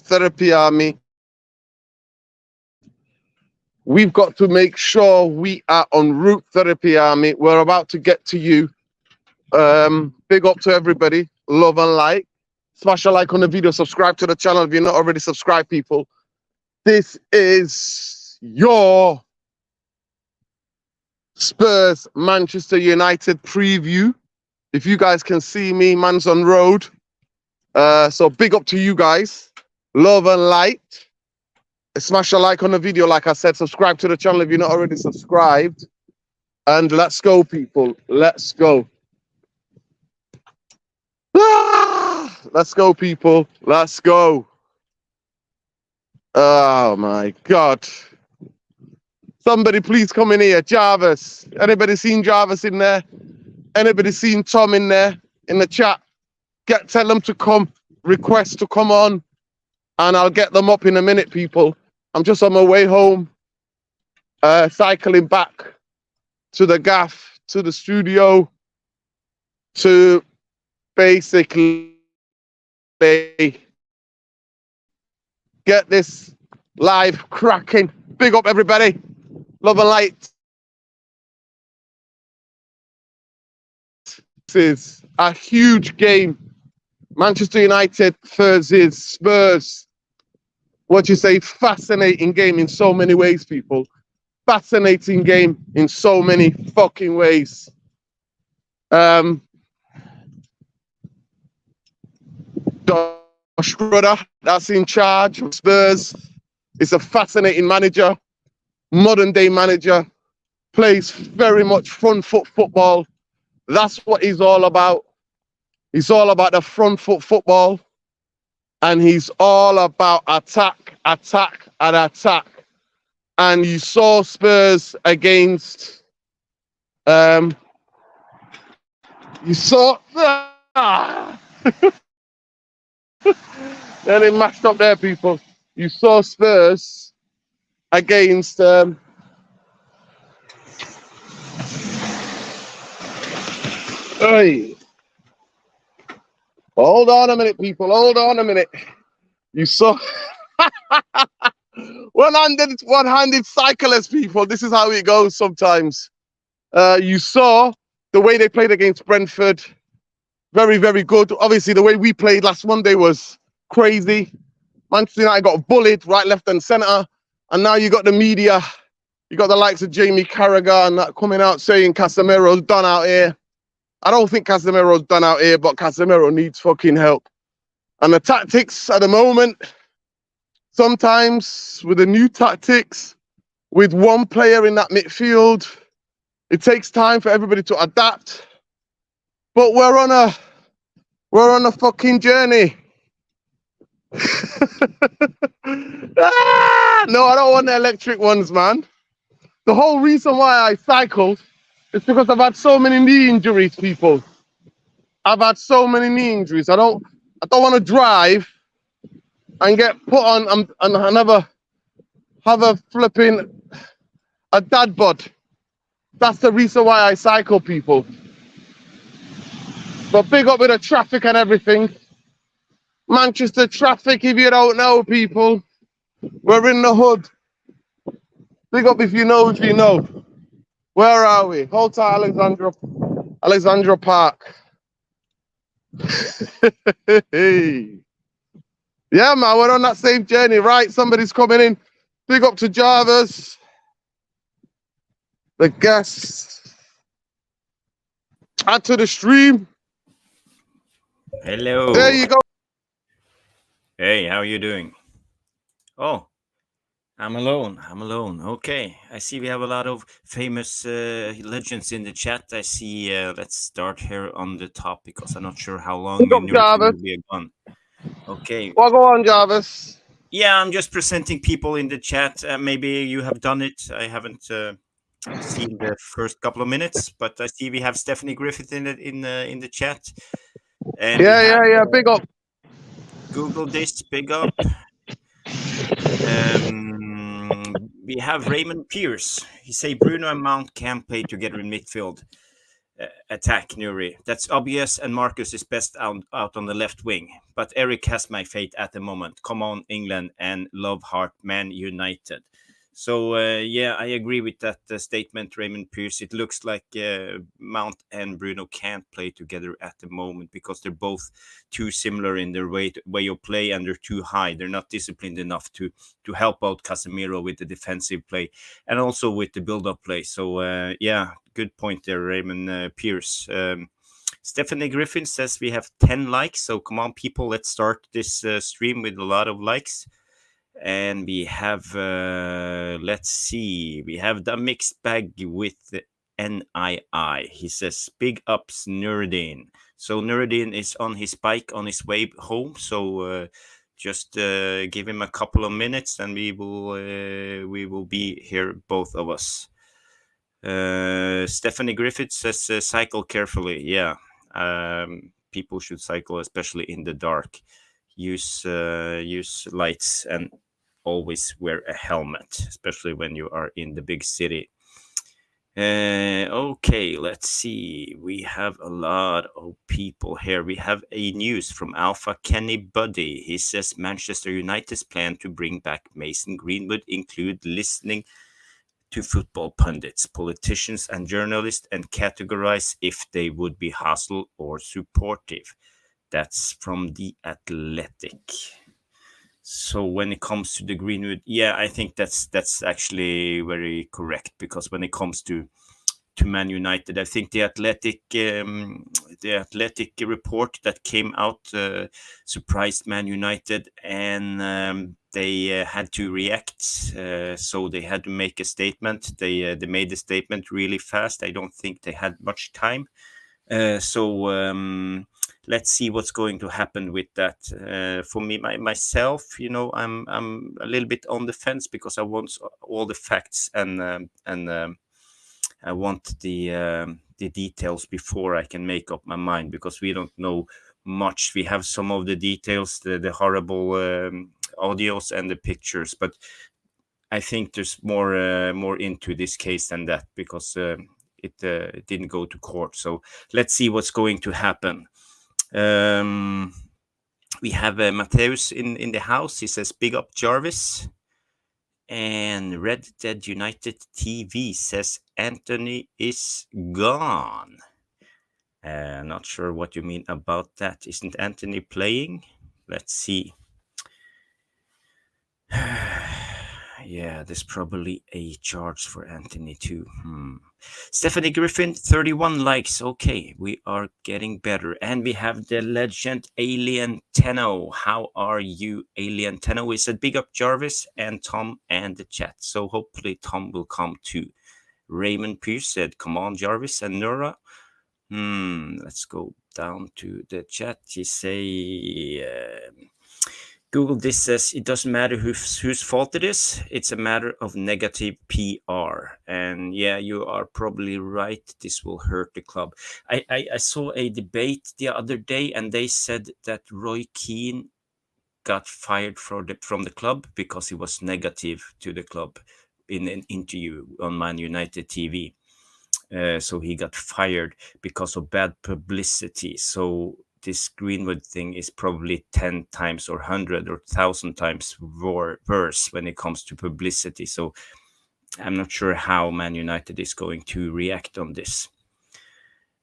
Therapy Army. We've got to make sure we are en route, Therapy Army. We're about to get to you. Big up to everybody. Love and like. Smash a like on the video. Subscribe to the channel if you're not already subscribed, people. This is your Spurs Manchester United preview. If you guys can see me, man's on road. So big up to you guys. Love and light. Smash a like on the video. Like I said, subscribe to the channel if you're not already subscribed. And let's go, people. Let's go. Let's go, people. Let's go. Oh, my God. Somebody please come in here. Jarvis. Anybody seen Jarvis in there? Anybody seen Tom in there? In the chat? Tell them to come. Request to come on. And I'll get them up in a minute, people. I'm just on my way home. Cycling back to the gaff, to the studio, to basically get this live cracking. Big up, everybody. Love and light. This is a huge game. Manchester United versus Spurs. What you say? Fascinating game in so many ways, people. Fascinating game in so many fucking ways. Josh Rudder, that's in charge of Spurs. Is a fascinating manager, modern day manager, plays very much front foot football. That's what he's all about. He's all about the front foot football. And he's all about attack, attack, and attack. And you saw Spurs against, you saw, then it mashed up there, people. You saw Spurs against, hey. Hold on a minute, people. Hold on a minute. You saw one-handed cyclists, people. This is how it goes sometimes. You saw the way they played against Brentford. Very, very good. Obviously, the way we played last Monday was crazy. Manchester United got bullied right, left, and centre. And now you got the media. You got the likes of Jamie Carragher and that coming out saying Casemiro's done out here. I don't think Casemiro's done out here, but Casemiro needs fucking help. And the tactics at the moment, sometimes with the new tactics, with one player in that midfield, it takes time for everybody to adapt. But we're on a fucking journey. No, I don't want the electric ones, man. The whole reason why I cycled is because I've had so many knee injuries, people. I've had so many knee injuries. I don't want to drive and get put on and have a flipping a dad bod. That's the reason why I cycle, people. But big up with the traffic and everything. Manchester traffic, if you don't know, people. We're in the hood. Big up if you know, if you know. Where are we? Hotel Alexandra Park. Hey. Yeah, man, we're on that same journey, right? Somebody's coming in. Big up to Jarvis. The guests. Add to the stream. Hello. There you go. Hey, how are you doing? Oh, I'm alone. Okay. I see we have a lot of famous legends in the chat. I see, let's start here on the top because I'm not sure how long Big up, Jarvis. will be gone. Okay. Well, go on, Jarvis. Yeah, I'm just presenting people in the chat. Maybe you have done it. I haven't seen the first couple of minutes, but I see we have Stephanie Griffith in the chat. And yeah. Big up. Google this. Big up. We have Raymond Pierce. He say Bruno and Mount can't play together in midfield. attack Nuri. That's obvious, and Marcus is best out on the left wing. But Eric has my fate at the moment. Come on, England, and love heart, Man United. So, yeah, I agree with that statement, Raymond Pierce. It looks like Mount and Bruno can't play together at the moment because they're both too similar in their way of play, and they're too high. They're not disciplined enough to help out Casemiro with the defensive play and also with the build-up play. So, yeah, good point there, Raymond Pierce. Stephanie Griffin says we have 10 likes. So come on, people, let's start this stream with a lot of likes. And we have, let's see, we have the mixed bag with NII. He says, big ups, Nuruddin. So Nuruddin is on his bike on his way home. So just give him a couple of minutes and we will be here, both of us. Stephanie Griffith says, cycle carefully. Yeah, people should cycle, especially in the dark. Use lights and always wear a helmet, especially when you are in the big city. Okay, let's see. We have a lot of people here. We have a news from Alpha Kenny Buddy. He says Manchester United's plan to bring back Mason Greenwood include listening to football pundits, politicians, and journalists and categorize if they would be hostile or supportive. That's from The Athletic. So when it comes to the Greenwood, yeah, I think that's actually very correct, because when it comes to Man United, I think the Athletic report that came out surprised Man United, and they had to react. So they had to make a statement. They made the statement really fast. I don't think they had much time. So let's see what's going to happen with that. For me, myself, I'm a little bit on the fence, because I want all the facts and I want the details before I can make up my mind, because we don't know much. We have some of the details, the horrible audios and the pictures, but I think there's more into this case than that, because it didn't go to court. So let's see what's going to happen. We have Mateus in the house. He says, big up Jarvis. And Red Dead United TV says Antony is gone. Not sure what you mean about that. Isn't Antony playing? Let's see. Yeah, there's probably a charge for Antony too. Stephanie Griffin, 31 likes. Okay, we are getting better. And we have the legend Alien Tenno. How are you, Alien Tenno? We said big up Jarvis and Tom and the chat. So hopefully Tom will come too. Raymond Pierce said, come on, Jarvis and Nora. Let's go down to the chat. You say... Google this says it doesn't matter whose fault it is. It's a matter of negative PR. And yeah, you are probably right. This will hurt the club. I saw a debate the other day, and they said that Roy Keane got fired from the club because he was negative to the club in an interview on Man United TV. So he got fired because of bad publicity. So this Greenwood thing is probably 10 times or 100 or 1,000 times worse when it comes to publicity. So I'm not sure how Man United is going to react on this.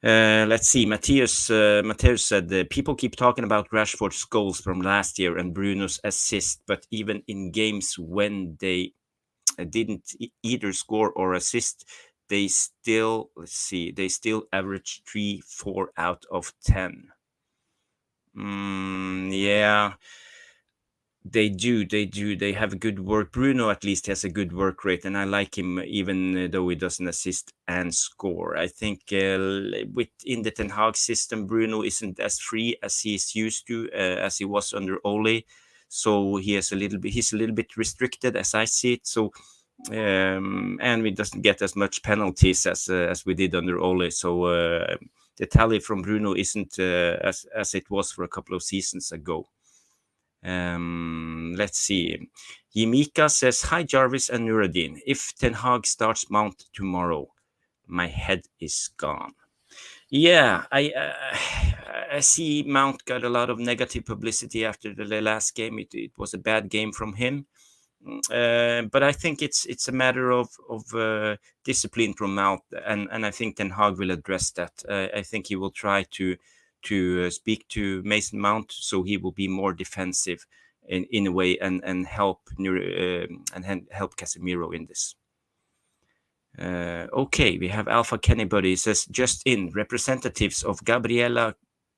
Let's see. Mateus said, people keep talking about Rashford's goals from last year and Bruno's assist, but even in games when they didn't either score or assist, they still average 3-4 out of 10. Yeah, they do. They have good work. Bruno at least has a good work rate, and I like him even though he doesn't assist and score. I think within the Ten Hag system, Bruno isn't as free as he's used to, as he was under Ole. So he's a little bit restricted as I see it. So and we doesn't get as much penalties as we did under Ole. So the tally from Bruno isn't as it was for a couple of seasons ago. Let's see. Yimika says, hi Jarvis and Nuruddin. If Ten Hag starts Mount tomorrow, my head is gone. Yeah, I see Mount got a lot of negative publicity after the last game. It was a bad game from him. But I think it's a matter of discipline from Mount, and I think Ten Hag will address that. I think he will try to speak to Mason Mount, so he will be more defensive in a way, and help Casemiro in this. Okay, we have Alpha Kennybody. It says, just in, representatives of Gabriela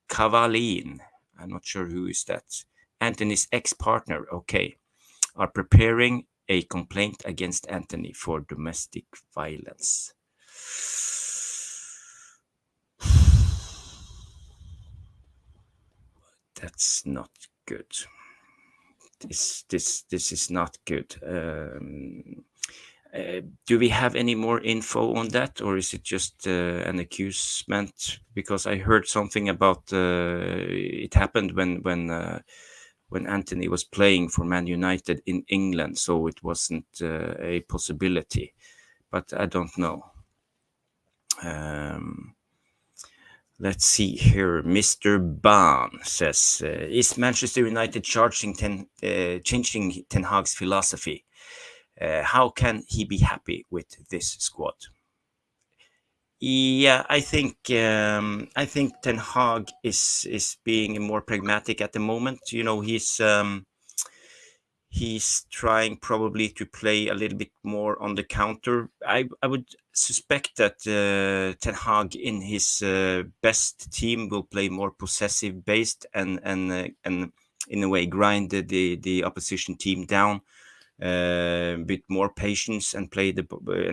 Cavallin, I'm not sure who is that, Antony's ex-partner, okay, are preparing a complaint against Antony for domestic violence. That's not good. This is not good. Do we have any more info on that, or is it just an accusement? Because I heard something about it happened when Antony was playing for Man United in England, so it wasn't a possibility. But I don't know. Let's see here. Mr. Ban says, is Manchester United changing Ten Hag's philosophy? How can he be happy with this squad? Yeah, I think Ten Hag is being more pragmatic at the moment. You know, he's trying probably to play a little bit more on the counter. I would suspect that Ten Hag in his best team will play more possessive based and in a way grind the opposition team down with more patience and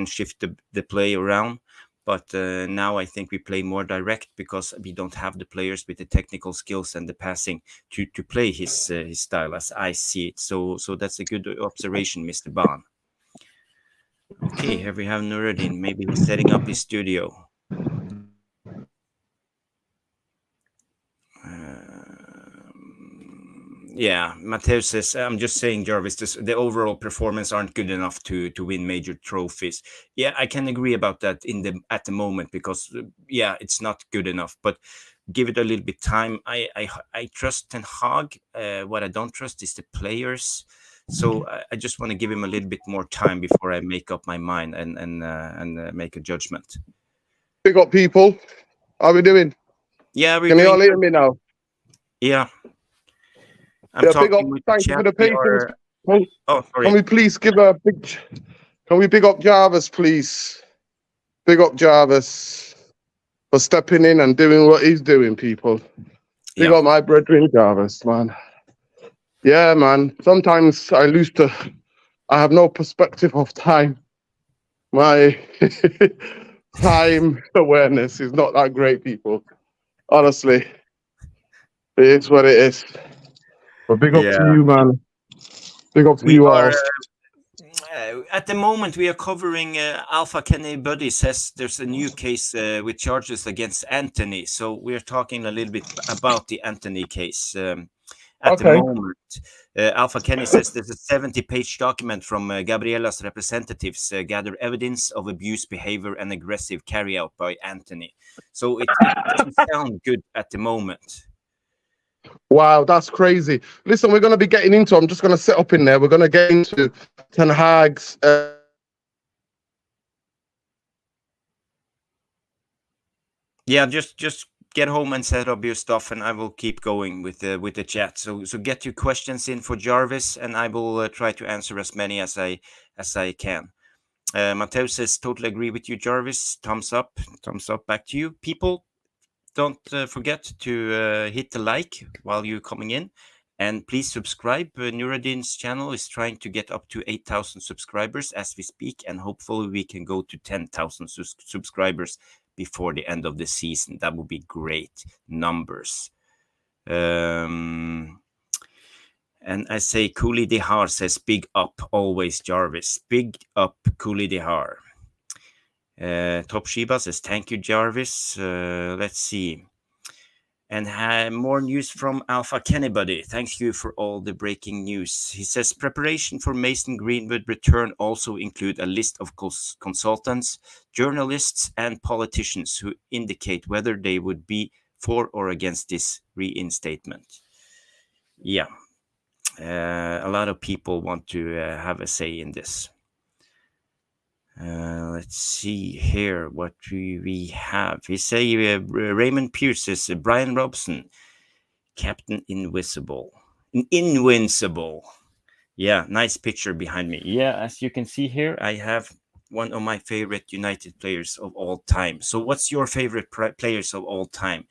shift the play around. But now I think we play more direct because we don't have the players with the technical skills and the passing to play his style as I see it. So that's a good observation, Mr. Ban. Okay, here we have Nuruddin. Maybe he's setting up his studio. Yeah, Matteo says, I'm just saying, Jarvis, the overall performance aren't good enough to win major trophies. Yeah, I can agree about that at the moment because, yeah, it's not good enough. But give it a little bit time. I trust Ten Hag. What I don't trust is the players. So I just want to give him a little bit more time before I make up my mind and make a judgment. Big up, people. How we doing? Yeah, Can you all hear me now? Yeah. I'm big up. Thank you for the patience. Sorry. Can we please give a big? Can we big up Jarvis, please? Big up Jarvis for stepping in and doing what he's doing, people. Big up my brethren, Jarvis, man. Yeah, man. Sometimes I have no perspective of time. My time awareness is not that great, people. Honestly, it is what it is. But big up to you, man. Big up to you all. At the moment, we are covering Alpha Kenny Buddy says there's a new case with charges against Antony. So we're talking a little bit about the Antony case. At the moment, Alpha Kenny says there's a 70-page document from Gabriela's representatives gather evidence of abuse, behavior, and aggressive carryout by Antony. So it doesn't sound good at the moment. Wow, that's crazy. Listen, we're going to be getting into, I'm just going to set up in there. We're going to get into Ten Hag's. Yeah, just get home and set up your stuff, and I will keep going with the chat. So get your questions in for Jarvis, and I will try to answer as many as I can. Matteo says, totally agree with you, Jarvis. Thumbs up back to you. People, don't forget to hit the like while you're coming in, and please subscribe. Nuruddin's channel is trying to get up to 8,000 subscribers as we speak, and hopefully we can go to 10,000 subscribers before the end of the season. That would be great numbers. And I say Cooley Dehar says, big up always, Jarvis. Big up Cooley Dehar. Top Shiba says, thank you, Jarvis. Let's see. And more news from Alpha Kennybody. Thank you for all the breaking news. He says preparation for Mason Greenwood return also include a list of consultants, journalists, and politicians who indicate whether they would be for or against this reinstatement. Yeah, a lot of people want to have a say in this. Let's see here what we have. We say Raymond Pierce says Brian Robson, Captain Invisible. Invincible. Yeah, nice picture behind me. Yeah, as you can see here, I have one of my favorite United players of all time. So what's your favorite players of all time?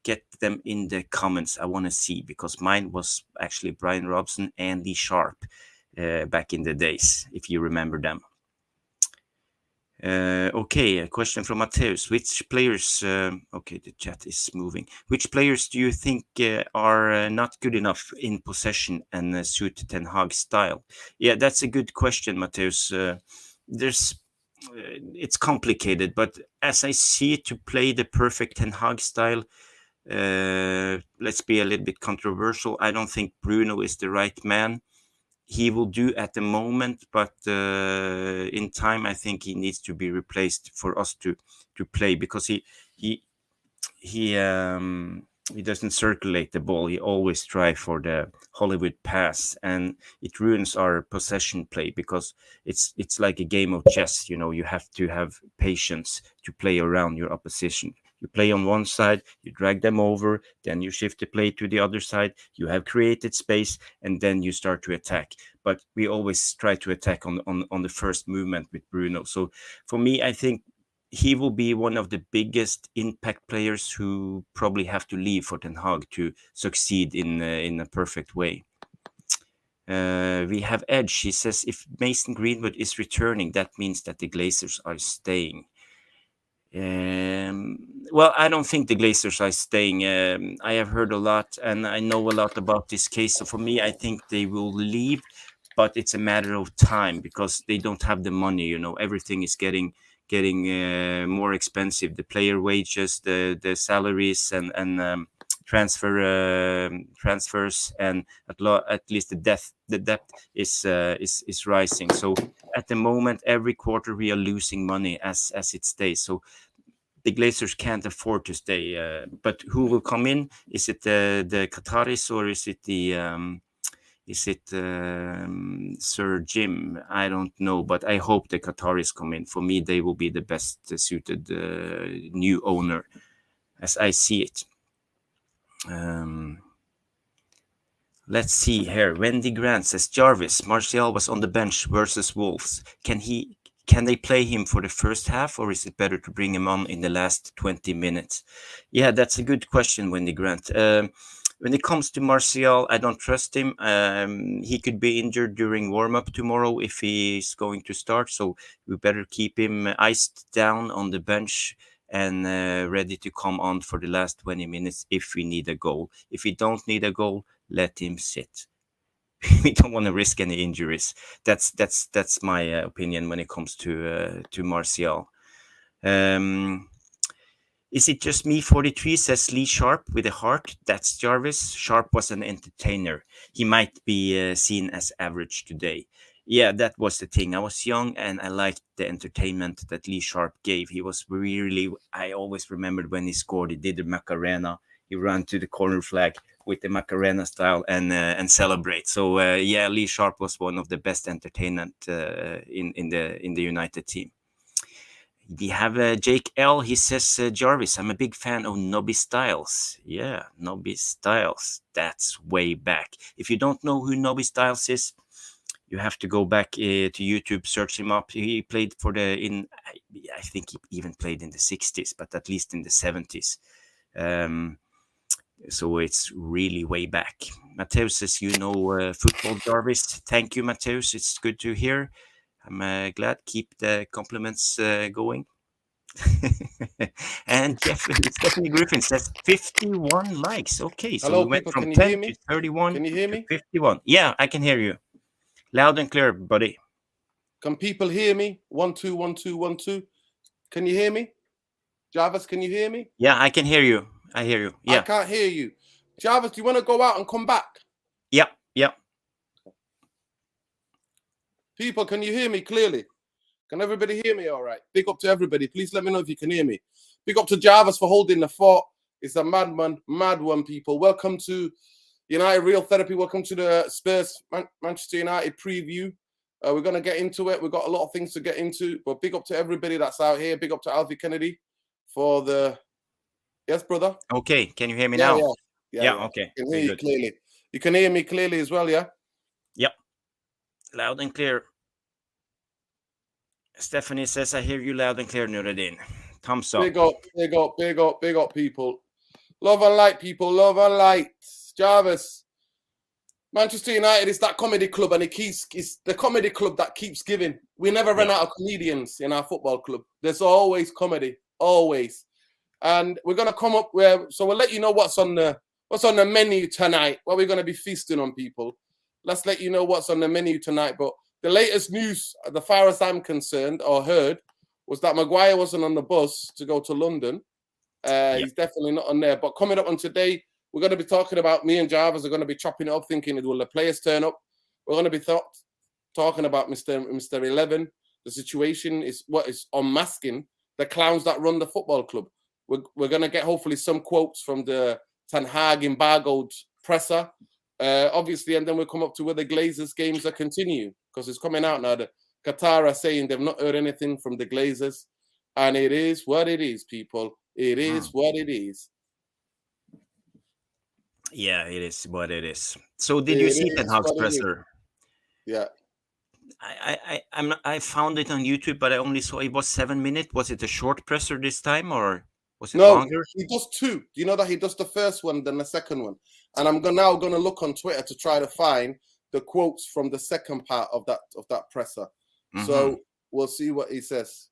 Get them in the comments. I want to see, because mine was actually Brian Robson and Lee Sharp back in the days, if you remember them. Okay, a question from Mateus. Which players, okay, the chat is moving. Which players do you think are not good enough in possession and suit Ten Hag's style? Yeah, that's a good question, Mateus. It's complicated, but as I see it, to play the perfect Ten Hag style, let's be a little bit controversial. I don't think Bruno is the right man. He will do at the moment, but in time, I think he needs to be replaced for us to play, because he doesn't circulate the ball. He always try for the Hollywood pass, and it ruins our possession play, because it's like a game of chess. You have to have patience to play around your opposition. You play on one side, you drag them over, then you shift the play to the other side. You have created space, and then you start to attack. But we always try to attack on the first movement with Bruno. So for me, I think he will be one of the biggest impact players who probably have to leave for Ten Hag to succeed in a perfect way. We have Edge. He says if Mason Greenwood is returning, that means that the Glazers are staying. Well, I don't think the Glazers are staying. I have heard a lot, and I know a lot about this case. So for me, I think they will leave, but it's a matter of time, because they don't have the money. Everything is getting more expensive. The player wages, the salaries, and transfers, and at least the debt is rising. So at the moment, every quarter we are losing money as it stays. So the Glazers can't afford to stay. But who will come in? Is it the Qataris, or is it Sir Jim? I don't know, but I hope the Qataris come in. For me, they will be the best suited new owner, as I see it. Let's see here. Wendy Grant says Jarvis, Martial was on the bench versus Wolves. Can they play him for the first half, or is it better to bring him on in the last 20 minutes? Yeah, that's a good question, Wendy Grant. When it comes to Martial, I don't trust him. He could be injured during warm-up tomorrow if he's going to start, so we better keep him iced down on the bench and ready to come on for the last 20 minutes if we need a goal. If we don't need a goal, let him sit. We don't want to risk any injuries. That's my opinion when it comes to Martial. Is it just me? 43 says Lee Sharp with a heart. That's Jarvis. Sharp was an entertainer. He might be seen as average today. Yeah, that was the thing. I was young and I liked the entertainment that Lee Sharp gave. He was really, I always remembered when he scored, he did the Macarena. He ran to the corner flag with the Macarena style and celebrate. So yeah, Lee Sharp was one of the best entertainment in the United team. We have Jake L. He says, Jarvis, I'm a big fan of Nobby Styles. Yeah, Nobby Styles. That's way back. If you don't know who Nobby Styles is, you have to go back to YouTube, search him up. He played I think he even played in the 60s, but at least in the 70s. So it's really way back. Mateus says, football, Jarvis. Thank you, Mateus. It's good to hear. I'm glad. Keep the compliments going. And Stephanie Griffin says 51 likes. Okay, so Hello, we went people, from can you 10 hear me? to 31 Can you hear to me? 51. Yeah, I can hear you. Loud and clear, buddy. Can people hear me? 1 2 1 2 1 2. Can you hear me? Jarvis, can you hear me? Yeah, I can hear you. I hear you. I Yeah. can't hear you. Jarvis, do you want to go out and come back? Yeah. Yeah. People, can you hear me clearly? Can everybody hear me all right? Big up to everybody. Please let me know if you can hear me. Big up to Jarvis for holding the fort. It's a mad one, people. Welcome to United Real Therapy. Welcome to the Spurs Manchester United preview. We're going to get into it. We've got a lot of things to get into. But big up to everybody that's out here. Big up to Alfie Kennedy for the... Yes, brother? Okay. Can you hear me now? Yeah. Okay. I can hear you clearly. You can hear me clearly as well, yeah? Yep. Loud and clear. Stephanie says, I hear you loud and clear, Nuruddin. Thumbs up. Big up, people. Love and light, people. Love and light. Jarvis. Manchester United is that comedy club, and it's the comedy club that keeps giving. We never run out of comedians in our football club. There's always comedy. Always. And we're gonna come up so we'll let you know what's on the menu tonight. What we're gonna be feasting on, people. Let's let you know what's on the menu tonight. But the latest news, the far as I'm concerned or heard, was that Maguire wasn't on the bus to go to London. He's definitely not on there. But coming up on today, we're going to be talking about, me and Jarvis are going to be chopping it up, thinking, will the players turn up? We're going to be talking about Mr. 11. The situation is what is unmasking the clowns that run the football club. We're going to get hopefully some quotes from the Ten Hag embargoed presser. Obviously, and then we'll come up to where the Glazers games are continue, because it's coming out now. The Qatar are saying they've not heard anything from the Glazers, and it is what it is, people. It is what it is. Yeah, it is what it is. So, did you see Ten Hag's presser? Yeah. I found it on YouTube, but I only saw it was 7 minutes. Was it a short presser this time, or was it longer? He does two. You know that he does the first one, then the second one. And I'm now going to look on Twitter to try to find the quotes from the second part of that presser. Mm-hmm. So we'll see what he says.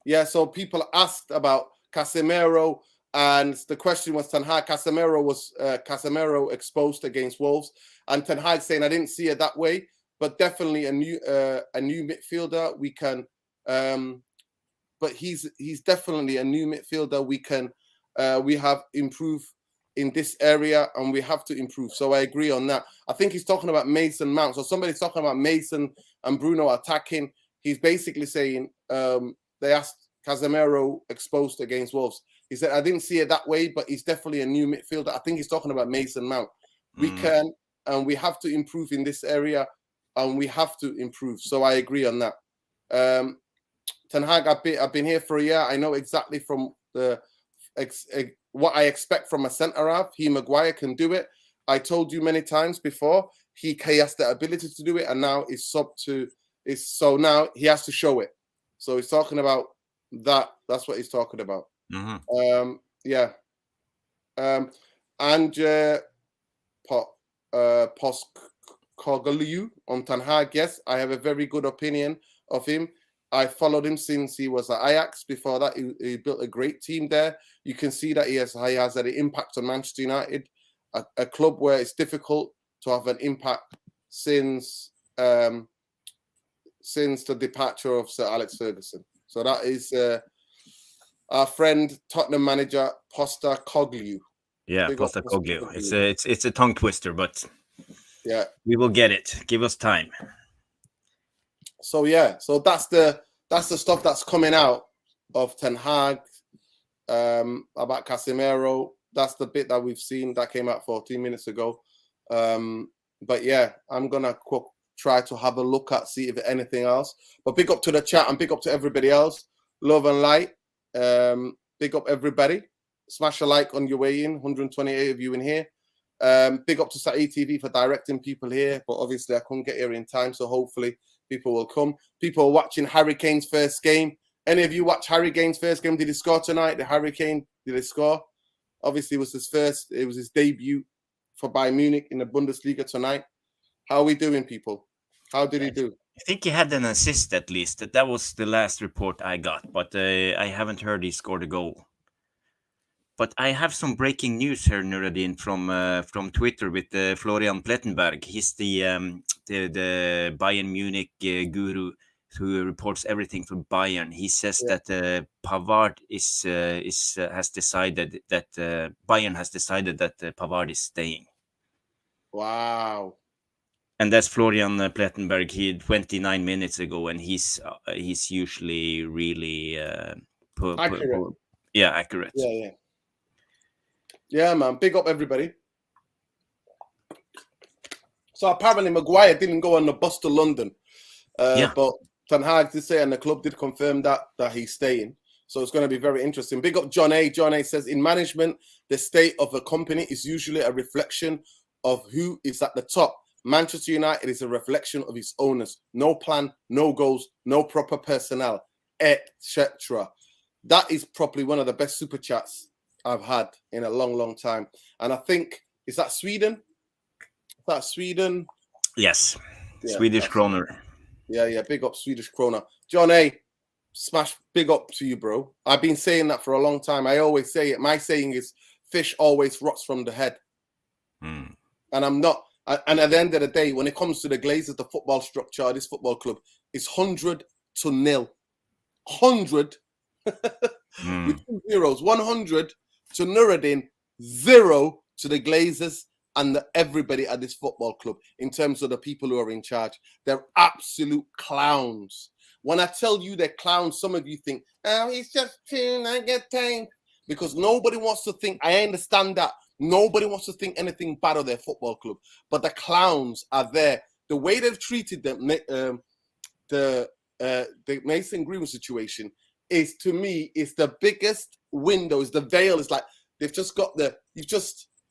Yeah, so people asked about Casemiro, and the question was Ten Hag. Casemiro exposed against Wolves, and Ten Hag saying, I didn't see it that way, but definitely a new midfielder. We can, but he's definitely a new midfielder. We have improved in this area, and we have to improve. So I agree on that. I think he's talking about Mason Mount. So somebody's talking about Mason and Bruno attacking. He's basically saying, they asked Casemiro exposed against Wolves. He said, I didn't see it that way, but he's definitely a new midfielder. I think he's talking about Mason Mount. We can, and we have to improve in this area, and we have to improve. So I agree on that. Ten Hag, I've been here for a year. I know exactly from what I expect from a centre-half. Maguire can do it. I told you many times before, he has the ability to do it, and now so now he has to show it. So he's talking about that. That's what he's talking about. Mm-hmm. Poskoglu on Ten Hag. Yes, I have a very good opinion of him. I followed him since he was at Ajax. Before that, he built a great team there. You can see that he has had an impact on Manchester United, a club where it's difficult to have an impact since the departure of Sir Alex Ferguson. So that is our friend Tottenham manager Postecoglou. Yeah, Postecoglou. It's a tongue twister, but yeah, we will get it. Give us time. So yeah, so that's the stuff that's coming out of Ten Hag about Casemiro. That's the bit that we've seen that came out 14 minutes ago. But yeah, I'm gonna try to have a look at, see if anything else. But big up to the chat and big up to everybody else. Love and light. Big up everybody. Smash a like on your way in. 128 of you in here. Big up to Saeed TV for directing people here. But obviously I couldn't get here in time, so hopefully people will come. People are watching Harry Kane's first game. Any of you watch Harry Kane's first game? Did he score tonight? The Harry Kane, did he score? Obviously it was his debut for Bayern Munich in the Bundesliga tonight. How are we doing, people? How did he do? I think he had an assist at least. That was the last report I got, but I haven't heard he scored a goal. But I have some breaking news here, Nuruddin, from Twitter with Florian Plettenberg. He's the Bayern Munich guru. who reports everything from Bayern. He says Yeah. that Pavard has decided that Bayern has decided that Pavard is staying. Wow. And that's Florian Plettenberg. He 29 minutes ago, and he's usually really Accurate. accurate. Yeah, man. Big up everybody. So apparently Maguire didn't go on the bus to London, but Ten Hag did say, and the club did confirm that he's staying. So it's going to be very interesting. Big up John A. John A says, in management, the state of a company is usually a reflection of who is at the top. Manchester United is a reflection of its owners. No plan, no goals, no proper personnel, etc. That is probably one of the best super chats I've had in a long, long time. And I think, is that Sweden? Is that Sweden? Yes. Swedish kroner. Yeah. Big up Swedish krona. John A, smash, big up to you, bro. I've been saying that for a long time. I always say it. My saying is, fish always rots from the head. And I'm not. And at the end of the day, when it comes to the Glazers, the football structure, this football club is 100-0. 100 with 2 zeros. 100 to Nuruddin, 0 to the Glazers and everybody at this football club in terms of the people who are in charge. They're absolute clowns. When I tell you they're clowns, some of you think, oh, he's just chilling, I get time. Because nobody wants to think, I understand that. Nobody wants to think anything bad of their football club. But the clowns are there. The way they've treated them, the Mason Greenwood situation is, to me, is the biggest window, is the veil. It's like they've just got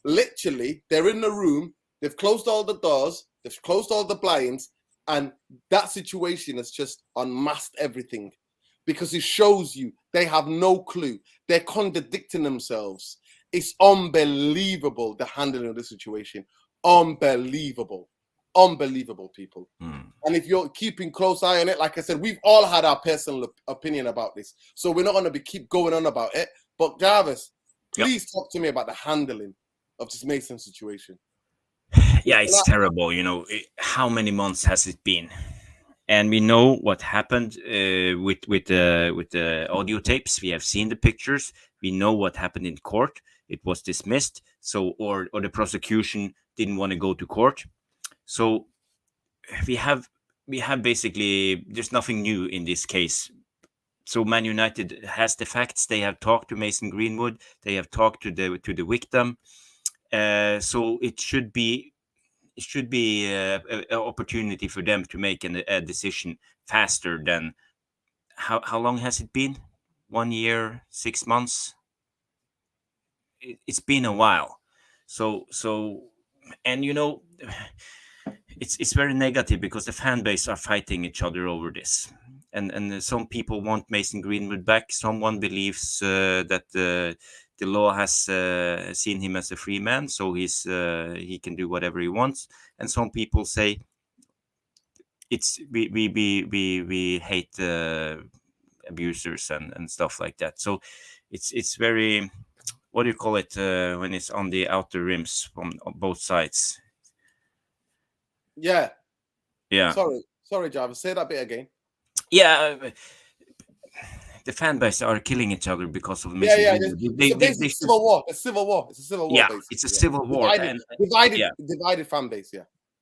literally, they're in the room, they've closed all the doors, they've closed all the blinds, and that situation has just unmasked everything, because it shows you they have no clue. They're contradicting themselves. It's unbelievable, the handling of the situation. Unbelievable, people. And if you're keeping close eye on it, like I said, we've all had our personal opinion about this, so we're not going to keep going on about it. But Jarvis, please talk to me about the handling of this Mason situation. Yeah, it's terrible. You know, how many months has it been? And we know what happened with the audio tapes. We have seen the pictures. We know what happened in court. It was dismissed. So, or the prosecution didn't want to go to court. So we have basically, there's nothing new in this case. So Man United has the facts. They have talked to Mason Greenwood. They have talked to the victim. So it should be an opportunity for them to make a decision faster than how long has it been? 1 year, 6 months. It's been a while. So and you know, it's very negative because the fan base are fighting each other over this. And some people want Mason Greenwood back. Someone believes that the law has seen him as a free man, so he can do whatever he wants. And some people say we hate abusers and stuff like that. So it's very, what do you call it when it's on the outer rims on both sides? Yeah. Sorry, Jarvis. Say that bit again. Yeah. The fan base are killing each other because of It's a civil war. It's a civil war. Yeah, basically. It's a civil war. Divided fan base.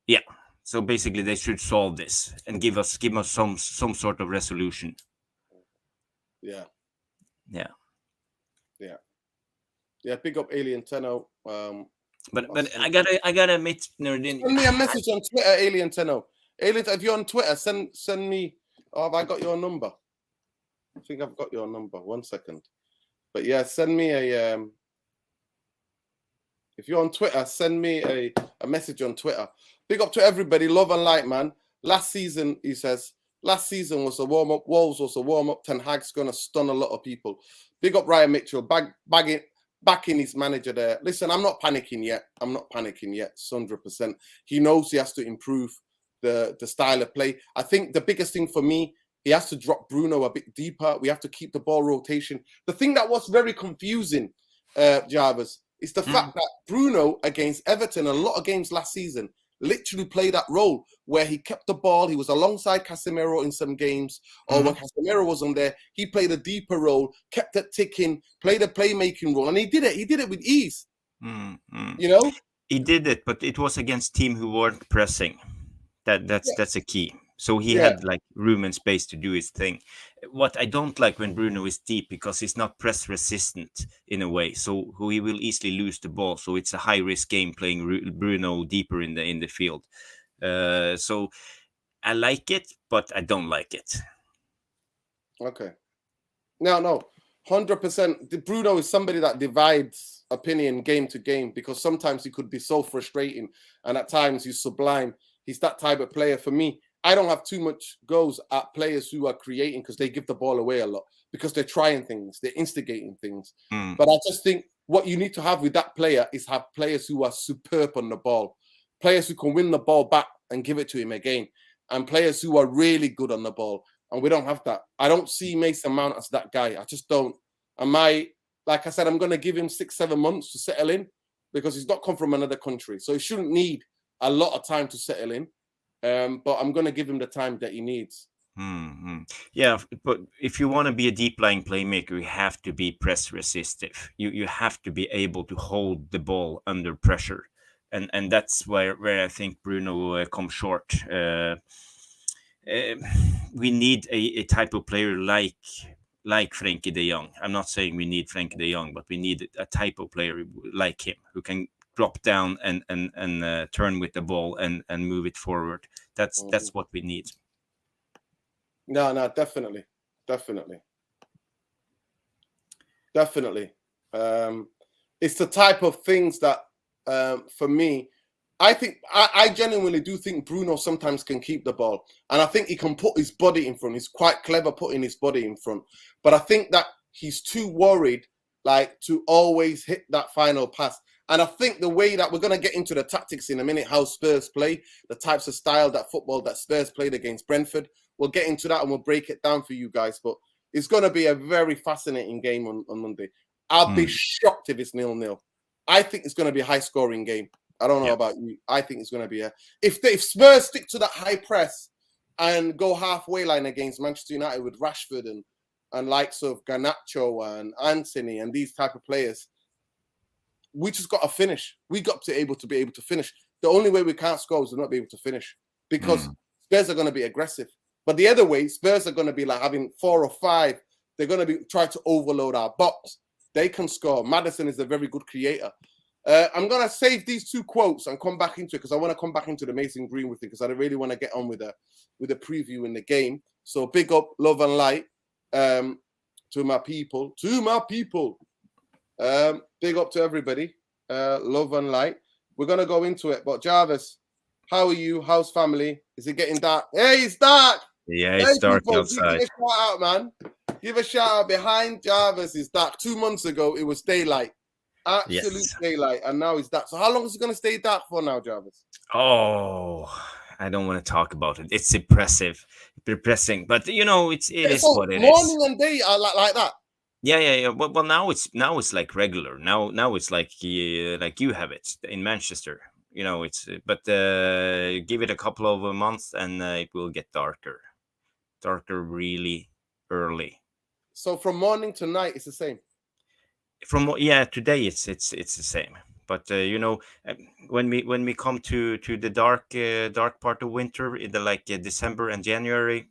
Yeah. So basically, they should solve this and give us some sort of resolution. Yeah. Big up Alien Tenno. But I gotta admit, Nuruddin, send me a message on Twitter, Alien Tenno. Alien, if you're on Twitter, send me. Oh, have I got your number? I think I've got your number. 1 second. But yeah, send me a if you're on Twitter, send me a message on Twitter. Big up to everybody, love and light, man. Last season, he says, last season was a warm-up. Wolves was a warm-up. Ten Hag's gonna stun a lot of people. Big up Ryan Mitchell, backing his manager there. Listen, I'm not panicking yet. 100%. He knows he has to improve the style of play. I think the biggest thing for me, he has to drop Bruno a bit deeper. We have to keep the ball rotation. The thing that was very confusing, Jarvis, is the fact that Bruno against Everton, a lot of games last season, literally play that role where he kept the ball. He was alongside Casemiro in some games, or when Casemiro wasn't there, he played a deeper role, kept it ticking, played a playmaking role, and he did it. He did it with ease. You know, he did it, but it was against team who weren't pressing. That's a key. So he had like room and space to do his thing. What I don't like when Bruno is deep, because he's not press resistant in a way, so he will easily lose the ball. So it's a high risk game playing Bruno deeper in the field. So I like it, but I don't like it. Okay. No, 100%. Bruno is somebody that divides opinion game to game, because sometimes he could be so frustrating, and at times he's sublime. He's that type of player. For me, I don't have too much goes at players who are creating, because they give the ball away a lot, because they're trying things, they're instigating things. But I just think what you need to have with that player is have players who are superb on the ball, players who can win the ball back and give it to him again, and players who are really good on the ball. And we don't have that. I don't see Mason Mount as that guy. I just don't. Like I said, I'm going to give him 6-7 months to settle in, because he's not come from another country. So he shouldn't need a lot of time to settle in. But I'm going to give him the time that he needs. Yeah, but if you want to be a deep lying playmaker, you have to be press resistive. You have to be able to hold the ball under pressure, and that's where I think Bruno comes short. We need a type of player like Frankie de Jong. I'm not saying we need Frankie de Jong, but we need a type of player like him who can drop down and turn with the ball and move it forward. That's what we need. No, definitely. It's the type of things that, for me, I think I genuinely do think Bruno sometimes can keep the ball, and I think he can put his body in front. He's quite clever putting his body in front, but I think that he's too worried, like, to always hit that final pass. And I think the way that we're going to get into the tactics in a minute, how Spurs play, the types of style that football that Spurs played against Brentford, we'll get into that and we'll break it down for you guys. But it's going to be a very fascinating game on Monday. I'll be shocked if it's 0-0. I think it's going to be a high-scoring game. I don't know about you. I think it's going to be if Spurs stick to that high press and go halfway line against Manchester United with Rashford and likes of Garnacho and Antony and these type of players, we just got to finish. We got to be able to finish. The only way we can't score is to not be able to finish, because Spurs are going to be aggressive. But the other way, Spurs are going to be like having 4 or 5. They're going to be trying to overload our box. They can score. Maddison is a very good creator. I'm going to save these 2 quotes and come back into it, because I want to come back into the Mason Greenwood thing, because I really want to get on with a preview in the game. So big up, love and light to my people. Big up to everybody. Love and light. We're going to go into it. But Jarvis, how are you? How's family? Is it getting dark? Hey, it's dark. Yeah, it's dark outside. Give a shout out, man. Give a shout out. Behind Jarvis is dark. 2 months ago, it was daylight. Absolute daylight. And now it's dark. So how long is it going to stay dark for now, Jarvis? Oh, I don't want to talk about it. It's depressing. But, you know, it is what it is. Morning and day are like that. Yeah. Well, now it's like regular. Now it's like you have it in Manchester. You know, but give it a couple of months and it will get darker really early. So from morning to night, it's the same. Today it's the same. But you know, when we come to the dark part of winter, in the December and January,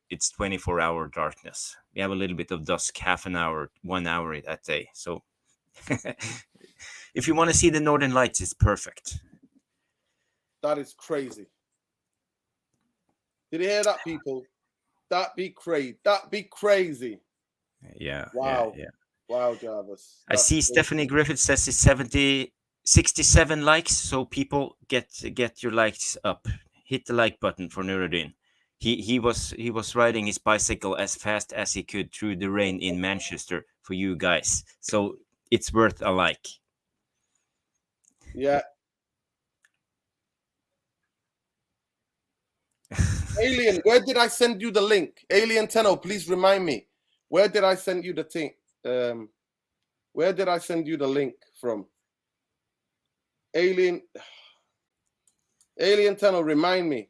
it's 24-hour darkness. We have a little bit of dusk, half an hour, 1 hour that day. So if you want to see the Northern Lights, it's perfect. That is crazy. Did you hear that, people? That be crazy. Yeah. Wow. Yeah. Wow, Jarvis. I see crazy. Stephanie Griffith says it's 67 likes. So people get your likes up. Hit the like button for Nuruddin. He was riding his bicycle as fast as he could through the rain in Manchester for you guys. So it's worth a like. Yeah. Alien, where did I send you the link? Alien Tenno, please remind me. Where did I send you the thing? Where did I send you the link from? Alien Alien Tunnel, remind me.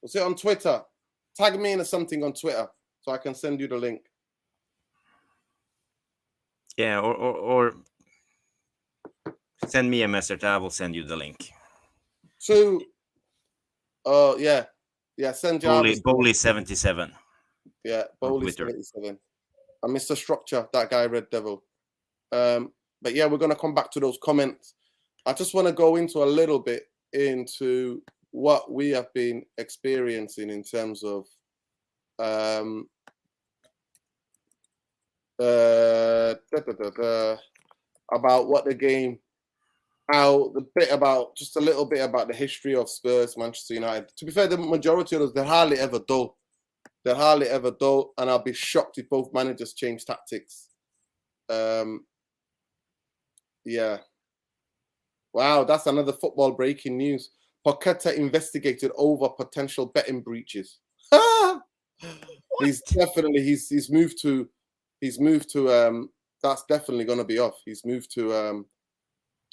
Was it on Twitter? Tag me in or something on Twitter so I can send you the link. Yeah, or send me a message. I will send you the link. Send Jarvis. Bowley 77. Yeah, Bowley 77. And Mr. Structure, that guy, Red Devil. But yeah, we're going to come back to those comments. I just want to go into a little bit into what we have been experiencing in terms of about what the game, just a little bit about the history of Spurs, Manchester United. To be fair, the majority of us, they're hardly ever dull. And I'll be shocked if both managers change tactics. Yeah. Wow, that's another football breaking news. Paqueta investigated over potential betting breaches. He's moved to that's definitely going to be off. He's moved to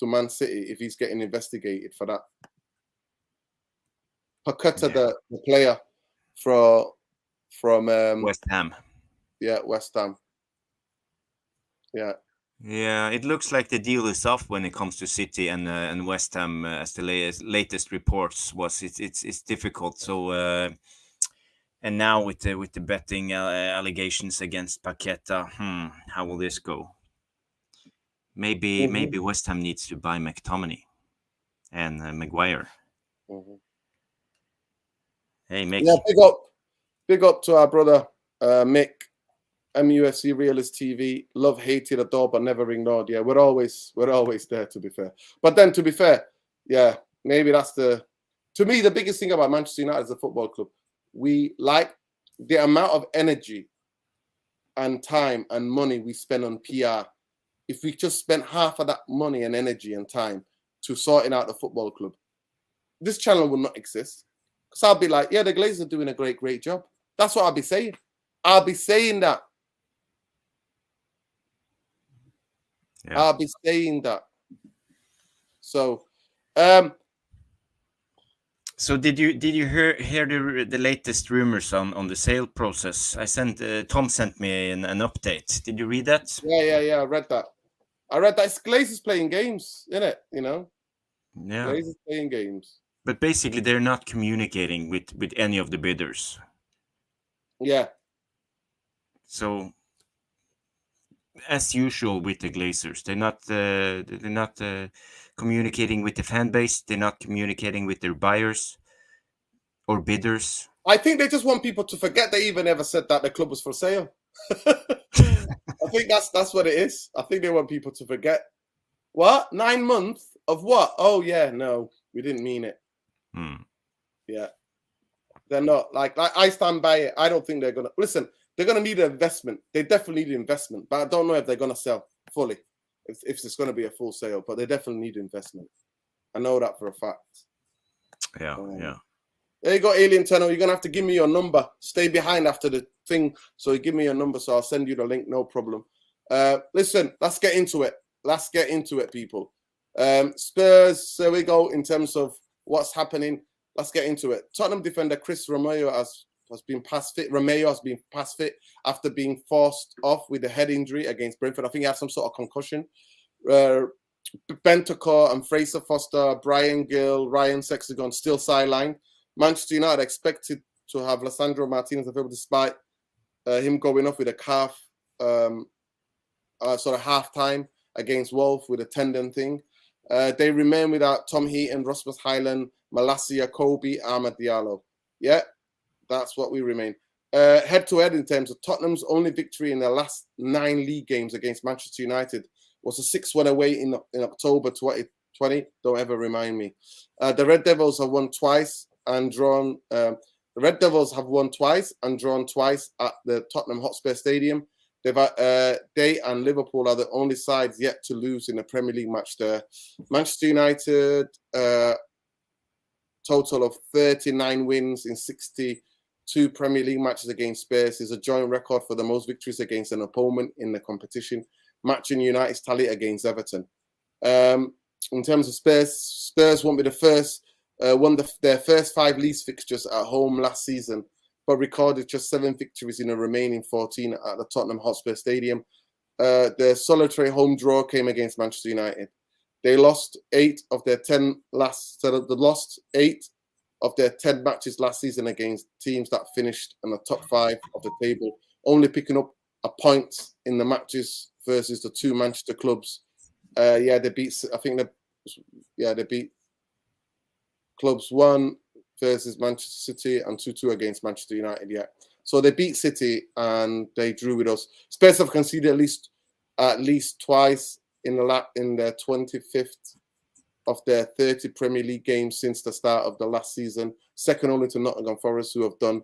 Man City if he's getting investigated for that. Paqueta, the player from West Ham. Yeah, West Ham. Yeah. Yeah, it looks like the deal is off when it comes to City and West Ham, as the latest reports was. It's difficult. So and now with the betting allegations against Paqueta, how will this go? Maybe West Ham needs to buy McTominay and Maguire. Hey, Mick. Yeah, big up to our brother Mick. MUFC Realist TV, love, hated, adored, but never ignored. Yeah, we're always there, to be fair. But then, to be fair, yeah, maybe that's to me, the biggest thing about Manchester United as a football club. We like the amount of energy and time and money we spend on PR. If we just spent half of that money and energy and time to sorting out the football club, this channel will not exist. Because I'll be like, yeah, the Glazers are doing a great job. That's what I'll be saying. I'll be saying that. Yeah. I'll be saying that. So, so did you hear the latest rumors on the sale process? Tom sent me an update. Did you read that? Yeah. I read that. It's Glazers playing games, isn't it? You know. Yeah. Glazers playing games. But basically, they're not communicating with any of the bidders. Yeah. So, as usual with the Glazers, they're not communicating with the fan base. They're not communicating with their buyers or bidders. I think they just want people to forget they even ever said that the club was for sale. I think that's what it is. I think they want people to forget. What? 9 months of what? Oh yeah, no, we didn't mean it. Yeah, they're not like I stand by it. I don't think they're gonna listen. They're gonna need an investment. They definitely need investment, but I don't know if they're gonna sell fully. If it's gonna be a full sale, but they definitely need investment. I know that for a fact. Yeah. There you go, Alien Tunnel. You're gonna have to give me your number. Stay behind after the thing, so you give me your number, so I'll send you the link. No problem. Listen, let's get into it. Let's get into it, people. Spurs. There we go. In terms of what's happening, let's get into it. Tottenham defender Chris Romeo has been past fit. Romeo has been past fit after being forced off with a head injury against Brentford. I think he had some sort of concussion. Bentancur and Fraser Foster, Brian Gill, Ryan Sexagon still sidelined. Manchester United expected to have Lissandro Martinez available despite him going off with a calf sort of half-time against Wolves with a tendon thing. They remain without Tom Heaton, Rasmus Highland, Malacia, Kobe, Ahmad Diallo. Yeah, that's what we remain. Head-to-head in terms of Tottenham's only victory in their last 9 league games against Manchester United was a 6-1 away in October 2020. Don't ever remind me. The Red Devils have won twice and drawn. The Red Devils have won twice and drawn twice at the Tottenham Hotspur Stadium. They and Liverpool are the only sides yet to lose in a Premier League match there. Manchester United, total of 39 wins in 62 Premier League matches against Spurs is a joint record for the most victories against an opponent in the competition, matching United's tally against Everton. In terms of Spurs won't be the first. Won their first 5 league fixtures at home last season, but recorded just 7 victories in the remaining 14 at the Tottenham Hotspur Stadium. Their solitary home draw came against Manchester United. They lost 8 of their 10 matches last season against teams that finished in the top 5 of the table, only picking up a point in the matches versus the 2 Manchester clubs. They beat. They beat clubs 1 versus Manchester City and 2-2 against Manchester United. Yeah, so they beat City and they drew with us. Spurs have conceded at least twice in their 25th of their 30 Premier League games since the start of the last season, second only to Nottingham Forest, who've done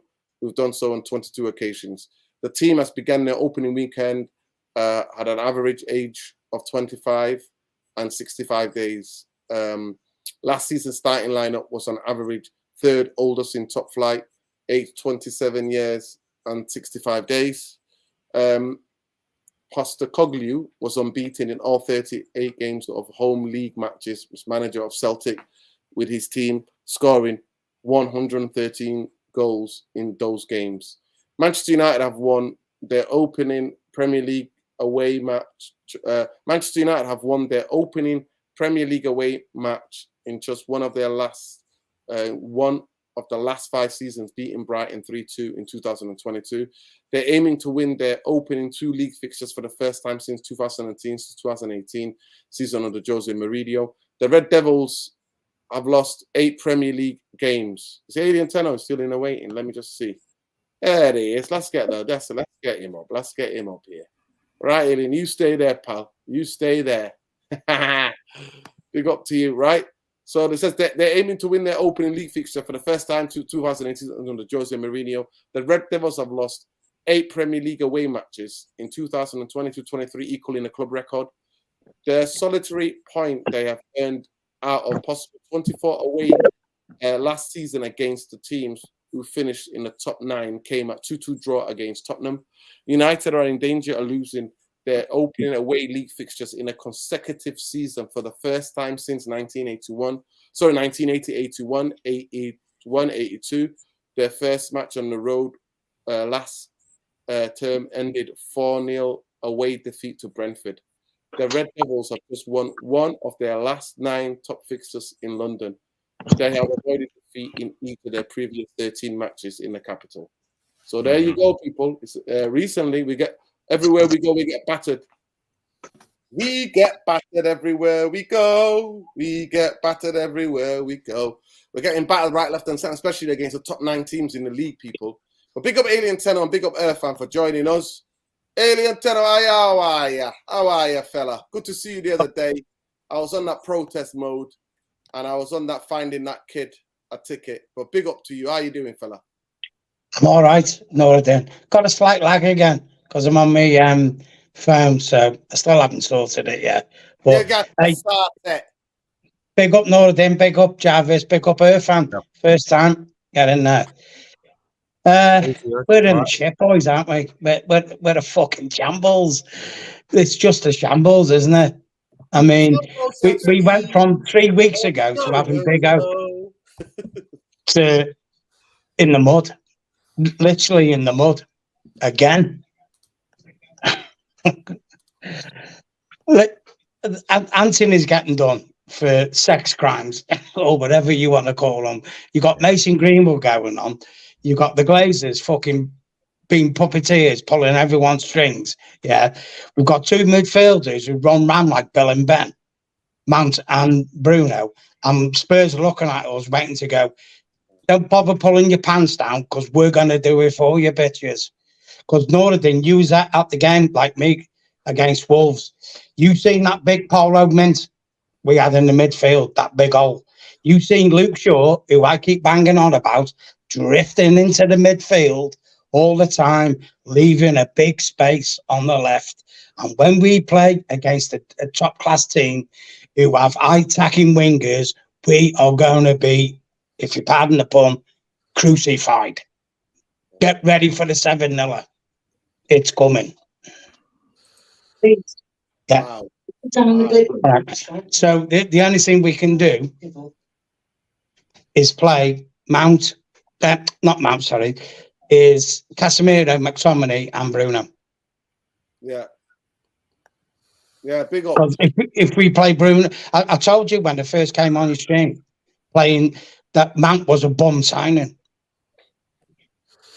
so on 22 occasions. The team has begun their opening weekend at an average age of 25 and 65 days. Last season's starting lineup was on average 3rd oldest in top flight, aged 27 years and 65 days. Postecoglou was unbeaten in all 38 games of home league matches, was manager of Celtic, with his team scoring 113 goals in those games. Manchester United have won their opening Premier League away match. Manchester United have won their opening Premier League away match in just one of the last 5 seasons, beating Brighton 3-2 in 2022. They're aiming to win their opening 2 league fixtures for the first time since 2018 season under Jose Mourinho. The Red Devils have lost 8 Premier League games. Is Alien Tenno still in the waiting? Let me just see. There he is. Let's get him up. Let's get him up here. Right, Alien, you stay there, pal. You stay there. Big up to you, right? So it says that they're aiming to win their opening league fixture for the first time to 2018 under Jose Mourinho. The Red Devils have lost 8 Premier League away matches in 2022-23, equaling the club record. Their solitary point they have earned out of possible 24 away last season against the teams who finished in the top 9 came at 2-2 draw against Tottenham. United are in danger of losing their opening away league fixtures in a consecutive season for the first time since 1980-81, 81-82. Their first match on the road last term ended 4-0 away defeat to Brentford. The Red Devils have just won 1 of their last 9 top fixtures in London. They have avoided defeat in each of their previous 13 matches in the capital. So there you go, people. Recently, everywhere we go, we get battered. We get battered everywhere we go. We get battered everywhere we go. We're getting battered right, left, and centre, especially against the top 9 teams in the league, people. But big up Alien Tenno and big up Earthfan for joining us. Alien Tenno, how are you? How are you, fella? Good to see you the other day. I was on that protest mode, and I was on that finding that kid a ticket. But big up to you. How you doing, fella? I'm all right. No, then got a slight lag again because I'm on my phone, so I still haven't sorted it yet. But hey, big up Noradin, big up Jarvis, big up Earthfan. Yep. First time getting there. We're in the shit, boys, aren't we? We're a fucking shambles. It's just a shambles, isn't it? I mean, we went from 3 weeks ago to having Big O to in the mud. Literally in the mud again. Antony's getting done for sex crimes or whatever you want to call them. You got Mason Greenwood going on. You got the Glazers fucking being puppeteers, pulling everyone's strings. Yeah, we've got 2 midfielders who run round like Bill and Ben, Mount and Bruno. And Spurs are looking at us, waiting to go. Don't bother pulling your pants down because we're going to do it for you, bitches. Because Noradin used that at the game like me against Wolves. You seen that big polo mint we had in the midfield, that big hole. You seen Luke Shaw, who I keep banging on about, drifting into the midfield all the time, leaving a big space on the left. And when we play against a top-class team who have eye-tacking wingers, we are going to be, if you pardon the pun, crucified. Get ready for the 7-0. It's coming. Yeah. Wow. Right. So the only thing we can do is play Mount, not Mount, sorry, is Casemiro, McTominay, and Bruno. Yeah. Yeah, big up. Because if we play Bruno, I told you when I first came on your stream, playing that Mount was a bum signing.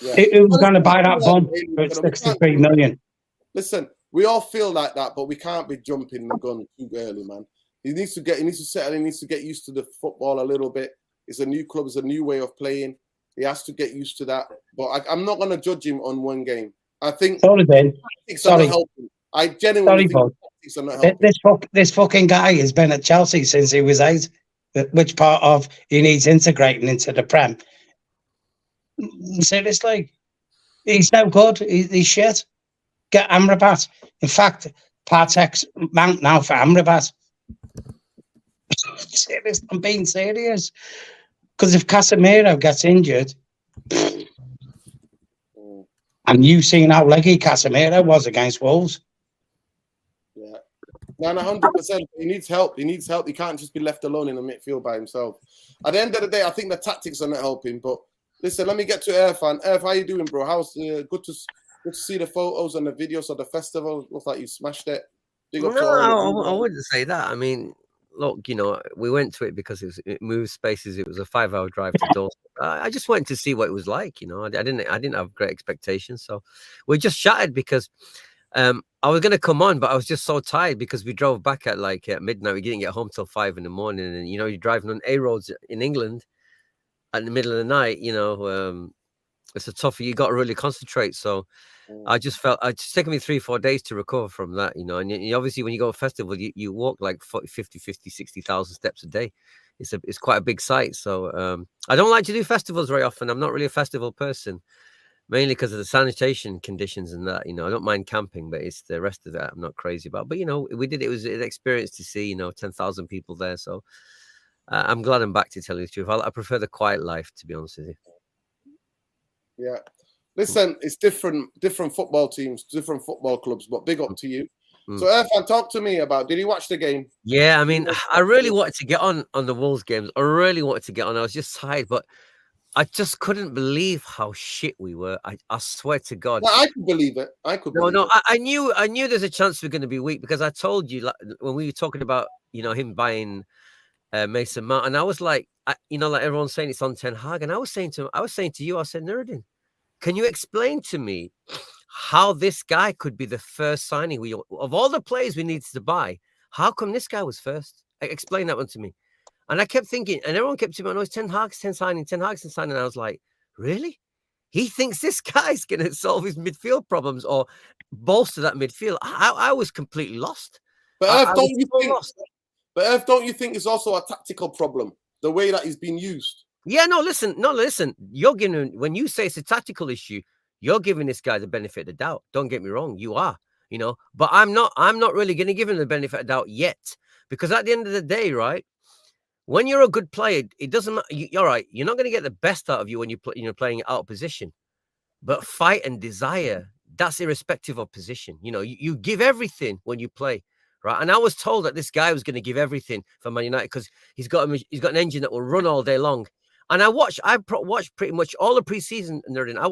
Yeah. It was going to buy that bum for 63 million. Listen, we all feel like that, but we can't be jumping the gun too early, man. He needs to settle. He needs to get used to the football a little bit. It's a new club. It's a new way of playing. He has to get used to that. But I'm not going to judge him on one game. I think Sorry. I genuinely think tactics are not helping. This fucking guy has been at Chelsea since he was 8. Which part of he needs integrating into the Prem? Seriously, he's no good. He's shit. Get Amrabat. In fact, Partey's Mount now for Amrabat. Serious, I'm being serious. Because if Casemiro gets injured, and you've seen how leggy Casemiro was against Wolves. Yeah, 100%. He needs help. He needs help. He can't just be left alone in the midfield by himself. At the end of the day, I think the tactics are not helping. But listen, let me get to Irfan. Irf, how you doing, bro? How's good to see the photos and the videos of the festival? Looks like you smashed it. No, I wouldn't say that. I mean, look, you know, we went to it because it moved spaces. It was a 5-hour drive to Dorset. I just wanted to see what it was like. You know, I didn't have great expectations, so we just chatted because I was going to come on, but I was just so tired because we drove back at midnight. We didn't get home till 5 a.m, and you know, you're driving on A roads in England at the middle of the night. You know, it's a tough. You got to really concentrate. So I just felt it's taken me 3-4 days to recover from that, you know. And obviously when you go to a festival, you walk like 50, 60,000 steps a day. It's quite a big site. So I don't like to do festivals very often. I'm not really a festival person, mainly because of the sanitation conditions and that, you know. I don't mind camping, but it's the rest of that I'm not crazy about. But, you know, we did, it was an experience to see, you know, 10,000 people there. So I'm glad I'm back, to tell you the truth. I prefer the quiet life, to be honest with you. Yeah. Listen, it's different football teams, different football clubs, but big up to you. So, Irfan, talk to me about, did you watch the game? Yeah, I mean, I really wanted to get on the Wolves games. I really wanted to get on. I was just tired, but I just couldn't believe how shit we were. I swear to God. Well, I could believe it. I knew there's a chance we're going to be weak because I told you, like, when we were talking about, you know, him buying Mason Mount, and I was like, you know, like everyone's saying it's on Ten Hag, and I was saying to you, I said, Nuruddin, can you explain to me how this guy could be the first signing of all the players we needed to buy? How come this guy was first? Explain that one to me. And I kept thinking, and everyone kept saying, "Oh, it's Ten Hag's 10 signing, Ten Hag's 10 signing." And I was like, really? He thinks this guy's going to solve his midfield problems or bolster that midfield? I was completely lost. But Irf, don't you think it's also a tactical problem, the way that he's been used? Yeah, no, listen. You're giving, when you say it's a tactical issue, you're giving this guy the benefit of the doubt. Don't get me wrong, you are, you know, but I'm not really going to give him the benefit of the doubt yet, because at the end of the day, right, when you're a good player, it doesn't matter. You're right. You're not going to get the best out of you when you're playing out of position, but fight and desire, that's irrespective of position. You know, you give everything when you play. Right. And I was told that this guy was going to give everything for Man United because he's got an engine that will run all day long. And I watched pretty much all the preseason.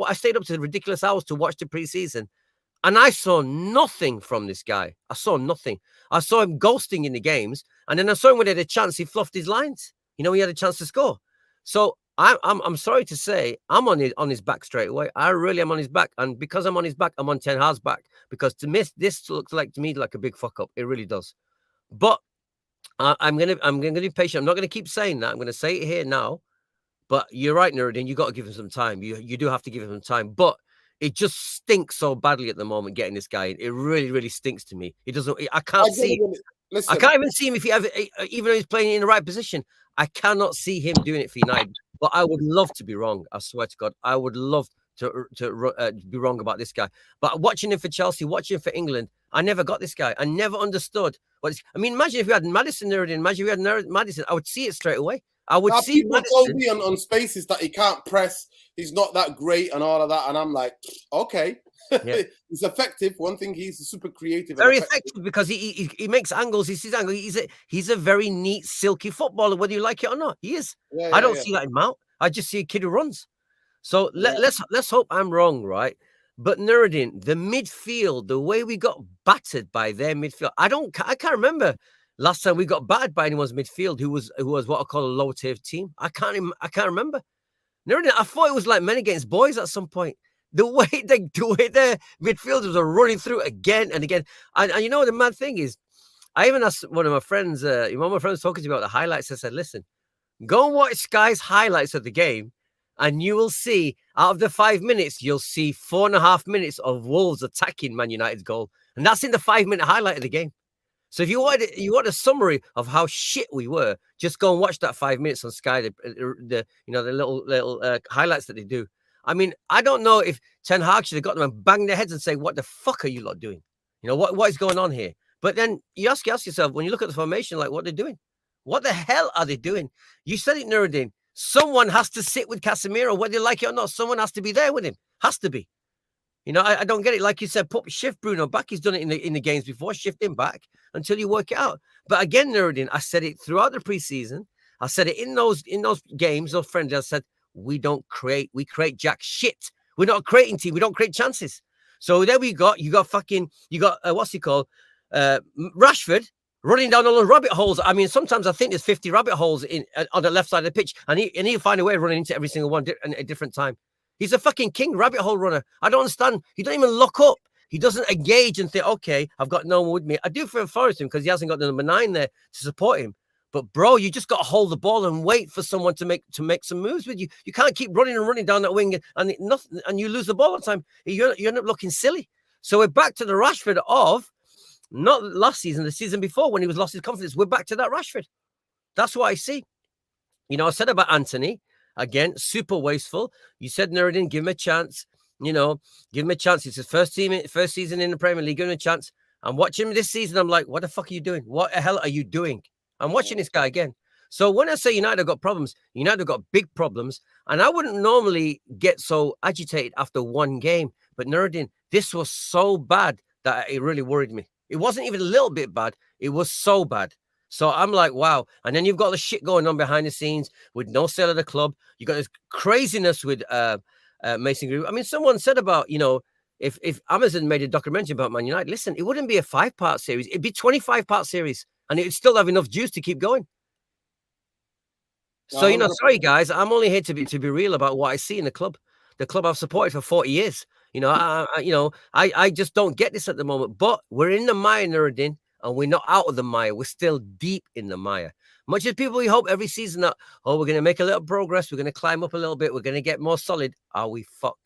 I stayed up to the ridiculous hours to watch the preseason, and I saw nothing from this guy. I saw nothing. I saw him ghosting in the games, and then I saw him when he had a chance. He fluffed his lines. You know, he had a chance to score. So I'm sorry to say, I'm on his back straight away. I really am on his back, and because I'm on his back, I'm on Ten Hag's back. Because to miss this looks like, to me, like a big fuck up. It really does. But I'm gonna be patient. I'm not gonna keep saying that. I'm gonna say it here now. But you're right, Nuruddin. You got to give him some time. You do have to give him some time. But it just stinks so badly at the moment getting this guy in. It really, really stinks to me. It doesn't. I can't see. I can't even see him if he ever, even though he's playing in the right position. I cannot see him doing it for United. But I would love to be wrong. I swear to God, I would love to be wrong about this guy. But watching him for Chelsea, watching him for England, I never got this guy. I never understood I mean, imagine if we had Maddison, Nuruddin. Imagine if we had Maddison. I would see it straight away. I would see people told me on Spaces that he can't press, he's not that great and all of that, and I'm like, okay. Yeah. He's effective. One thing, he's super creative. Very and effective. effective because he makes angles. He sees angles. He's a very neat, silky footballer, whether you like it or not. He is. Yeah, I yeah, don't yeah. see that in Mount. I just see a kid who runs. So Yeah. let's hope I'm wrong, right? But Nuruddin, the midfield, the way we got battered by their midfield, I can't remember last time we got battered by anyone's midfield who was what I call a low tier team. I can't remember. Nuruddin, I thought it was like men against boys at some point. The way the midfielders are running through again and again, and you know the mad thing is, I even asked one of my friends, one of my friends talking to me about the highlights. I said, listen, go and watch Sky's highlights of the game, and you will see out of the 5 minutes, you'll see 4.5 minutes of Wolves attacking Man United's goal, and that's in the 5-minute highlight of the game. So if you want a summary of how shit we were, just go and watch that 5 minutes on Sky. The little highlights that they do. I mean, I don't know if Ten Hag should have got them and banged their heads and say, "What the fuck are you lot doing? You know what is going on here?" But then you ask yourself, when you look at the formation, like, what they're doing, what the hell are they doing? You said it, Nuruddin. Someone has to sit with Casemiro, whether you like it or not. Someone has to be there with him. Has to be. You know, I don't get it. Like you said, shift Bruno back. He's done it in the games before. Shift him back until you work it out. But again, Nuruddin, I said it throughout the preseason. I said it in those games, those friendly. I said, we create jack shit. We're not a creating team. We don't create chances. So there you got what's he called? Rashford running down all the rabbit holes. I mean, sometimes I think there's 50 rabbit holes on the left side of the pitch, and he'll find a way of running into every single one at a different time. He's a fucking king rabbit hole runner. I don't understand. He don't even lock up. He doesn't engage and think, okay, I've got no one with me. I do feel for him because he hasn't got the number 9 there to support him. But bro, you just got to hold the ball and wait for someone to make some moves with you. You can't keep running down that wing and you lose the ball all the time. You end up looking silly. So we're back to the Rashford of not last season, the season before when he was lost his confidence. We're back to that Rashford. That's what I see. You know, I said about Antony. Again, super wasteful. You said Nuruddin, give him a chance. You know, give him a chance. It's his first season in the Premier League. Give him a chance. I'm watching him this season. I'm like, what the fuck are you doing? What the hell are you doing? I'm watching this guy again. So when I say United have got problems, United have got big problems. And I wouldn't normally get so agitated after one game. But Nuruddin, this was so bad that it really worried me. It wasn't even a little bit bad. It was so bad. So I'm like, wow. And then you've got the shit going on behind the scenes with no sale of the club. You got this craziness with Mason Greenwood. I mean, someone said about, you know, if Amazon made a documentary about Man United, listen, it wouldn't be a 5-part series. It'd be 25-part series, and it'd still have enough juice to keip going. So, you know, sorry guys, I'm only here to be real about what I see in the club I've supported for 40 years. You know, I just don't get this at the moment. But we're in the mire, Nuruddin, and we're not out of the mire. We're still deep in the mire. Much as people, we hope every season that, oh, we're going to make a little progress. We're going to climb up a little bit. We're going to get more solid. Are we fuck?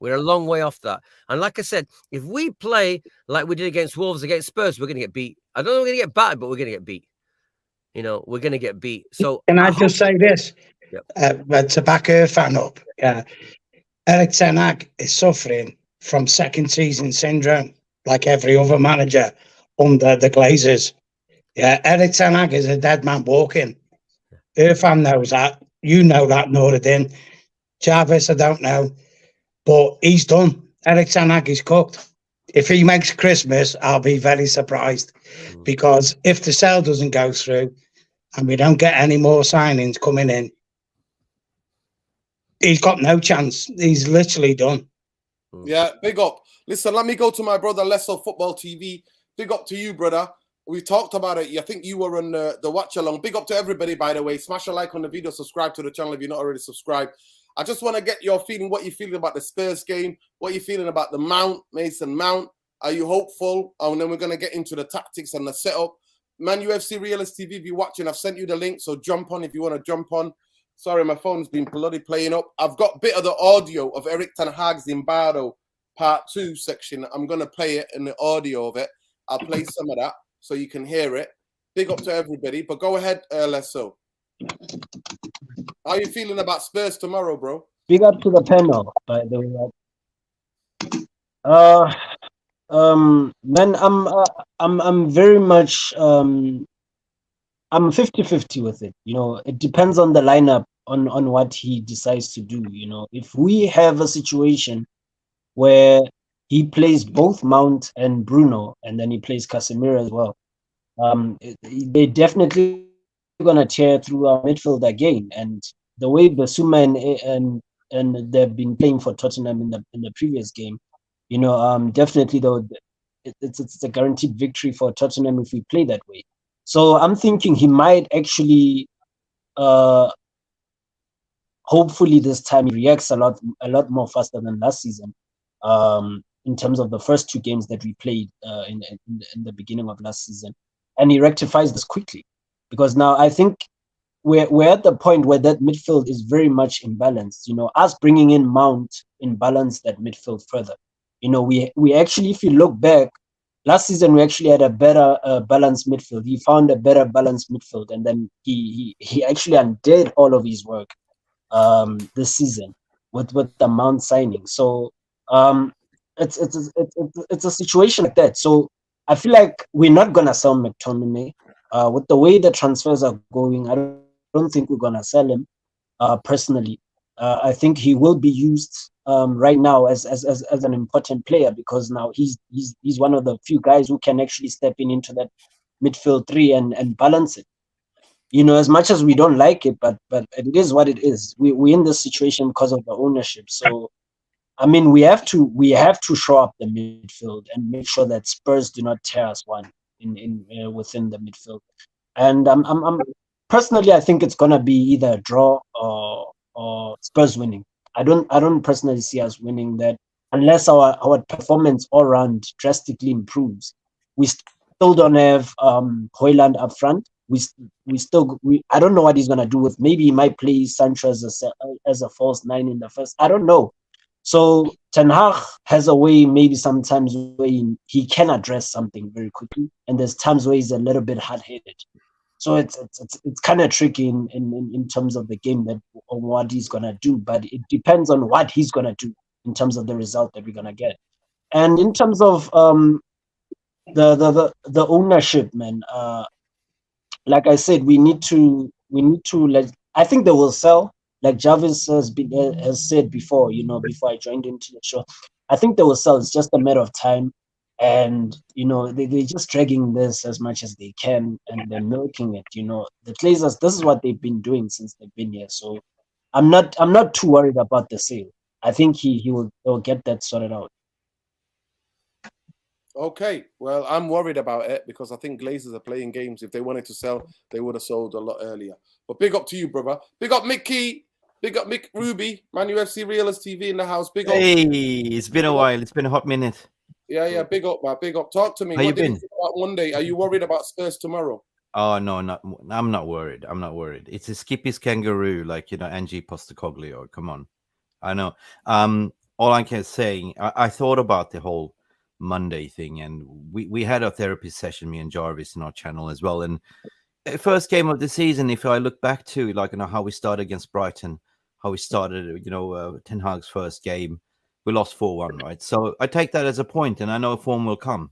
We're a long way off that. And like I said, if we play like we did against Wolves, against Spurs, we're going to get beat. I don't know if we're going to get battered, but we're going to get beat. You know, we're going to get beat. So can I just say this? Yep. To back her fan up, Eric Ten Hag is suffering from second season syndrome, like every other manager under the Glazers. Yeah, Eric Ten Hag is a dead man walking. Her fan knows that. You know that, Nuruddin. Jarvis, I don't know. But he's done. Eric Ten Hag is cooked. If he makes Christmas, I'll be very surprised. Because if the sale doesn't go through and we don't get any more signings coming in, he's got no chance. He's literally done. Yeah, big up. Listen, let me go to my brother Lesso Football TV. Big up to you, brother. We talked about it. I think you were on the watch along. Big up to everybody, by the way. Smash a like on the video. Subscribe to the channel if you're not already subscribed. I just want to get your feeling, what you're feeling about the Spurs game, what you're feeling about the Mason Mount. Are you hopeful? And then we're going to get into the tactics and the setup. Man UFC Realist TV, if you're watching, I've sent you the link, so jump on if you want to jump on. Sorry, my phone's been bloody playing up. I've got a bit of the audio of Eric Ten Hag's Zimbabwe Part 2 section. I'm going to play it in the audio of it. I'll play some of that so you can hear it. Big up to everybody. But go ahead, Lesso. How are you feeling about Spurs tomorrow, bro? Big up to the panel, by the way. Man, I'm very much I'm 50-50 with it. You know, it depends on the lineup, on what he decides to do. You know, if we have a situation where he plays both Mount and Bruno, and then he plays Casemiro as well. They definitely gonna tear through our midfield again, and the way Basuma and they've been playing for Tottenham in the previous game, definitely though it's a guaranteed victory for Tottenham if we play that way. So I'm thinking he might actually, hopefully this time he reacts a lot more faster than last season. In terms of the first two games that we played in the beginning of last season, and he rectifies this quickly, because now I think we're at the point where that midfield is very much imbalanced. Us bringing in Mount imbalanced that midfield further. We actually, if you look back, last season we actually had a better balanced midfield. He found a better balanced midfield, and then he actually undid all of his work this season with the Mount signing. So it's a situation like that. So I feel like we're not gonna sell McTominay. With the way the transfers are going, I don't think we're gonna sell him. Personally, I think he will be used right now as an important player, because now he's one of the few guys who can actually step into that midfield three and balance it. As much as we don't like it, but it is what it is. We're in this situation because of the ownership. So I mean, we have to show up the midfield and make sure that Spurs do not tear us one in within the midfield. And I'm personally, I think it's gonna be either a draw or Spurs winning. I don't personally see us winning that unless our performance all round drastically improves. We still don't have Højlund up front. I don't know what he's gonna do with. Maybe he might play Sancho as a false nine in the first. I don't know. So Ten Hag has a way, maybe sometimes where he can address something very quickly, and there's times where he's a little bit hard-headed. So it's kind of tricky in terms of the game or what he's gonna do, but it depends on what he's gonna do in terms of the result that we're gonna get. And in terms of the ownership, man, like I said, we need to I think they will sell. Like Jarvis has said before, before I joined into the show, I think they will sell. It's just a matter of time, and they're just dragging this as much as they can, and they're milking it. The Glazers, this is what they've been doing since they've been here. So I'm not too worried about the sale. I think he'll get that sorted out. Okay, well, I'm worried about it because I think Glazers are playing games. If they wanted to sell, they would have sold a lot earlier. But big up to you, brother. Big up Mickey. Big up Mick Ruby, Man UFC Realist TV in the house. Big up. Hey, it's been a while. It's been a hot minute. Yeah. Big up, man. Big up. Talk to me. How what you did been? you think about Monday? Are you worried about Spurs tomorrow? Oh no, I'm not worried. I'm not worried. It's a Skippy's kangaroo, like Angie Postecoglou. Come on, I know. All I can say, I thought about the whole Monday thing, and we had a therapy session, me and Jarvis, in our channel as well. And first game of the season, if I look back to how we started against Brighton. How we started, Ten Hag's first game, we lost 4-1, right? So I take that as a point, and I know form will come.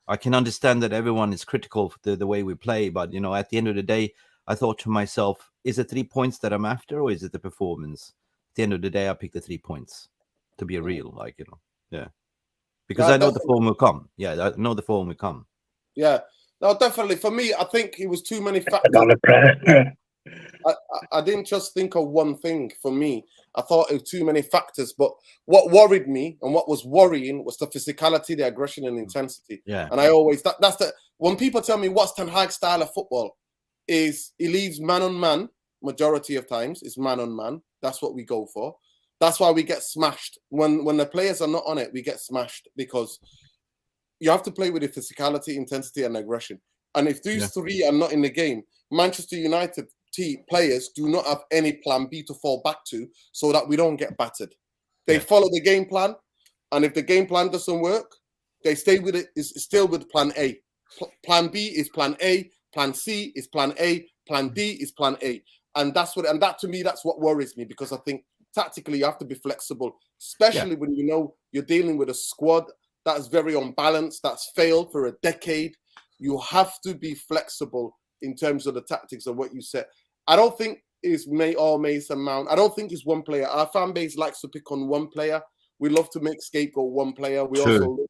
I can understand that everyone is critical for the way we play, but at the end of the day, I thought to myself, is it 3 points that I'm after, or is it the performance? At the end of the day, I pick the 3 points to be real, yeah, because I know the form will come. Yeah, I know the form will come. Yeah, no, definitely. For me, I think it was too many factors. I didn't just think of one thing for me. I thought it was too many factors. But what worried me and what was worrying was the physicality, the aggression, and intensity. Yeah. And I always when people tell me what's Ten Hag's style of football, is he leaves man on man. Majority of times is man on man. That's what we go for. That's why we get smashed when the players are not on it. We get smashed because you have to play with the physicality, intensity, and aggression. And if these three are not in the game, Manchester United players do not have any plan B to fall back to so that we don't get battered. They follow the game plan, and if the game plan doesn't work, they stay with it. Is still with plan A. Plan B is plan A. Plan C is plan A. Plan D is plan A. And that to me, that's what worries me, because I think tactically you have to be flexible, especially when you're dealing with a squad that's very unbalanced, that's failed for a decade. You have to be flexible in terms of the tactics of what you said. I don't think it's Mason Mount. I don't think it's one player. Our fan base likes to pick on one player, we love to make scapegoat one player. True.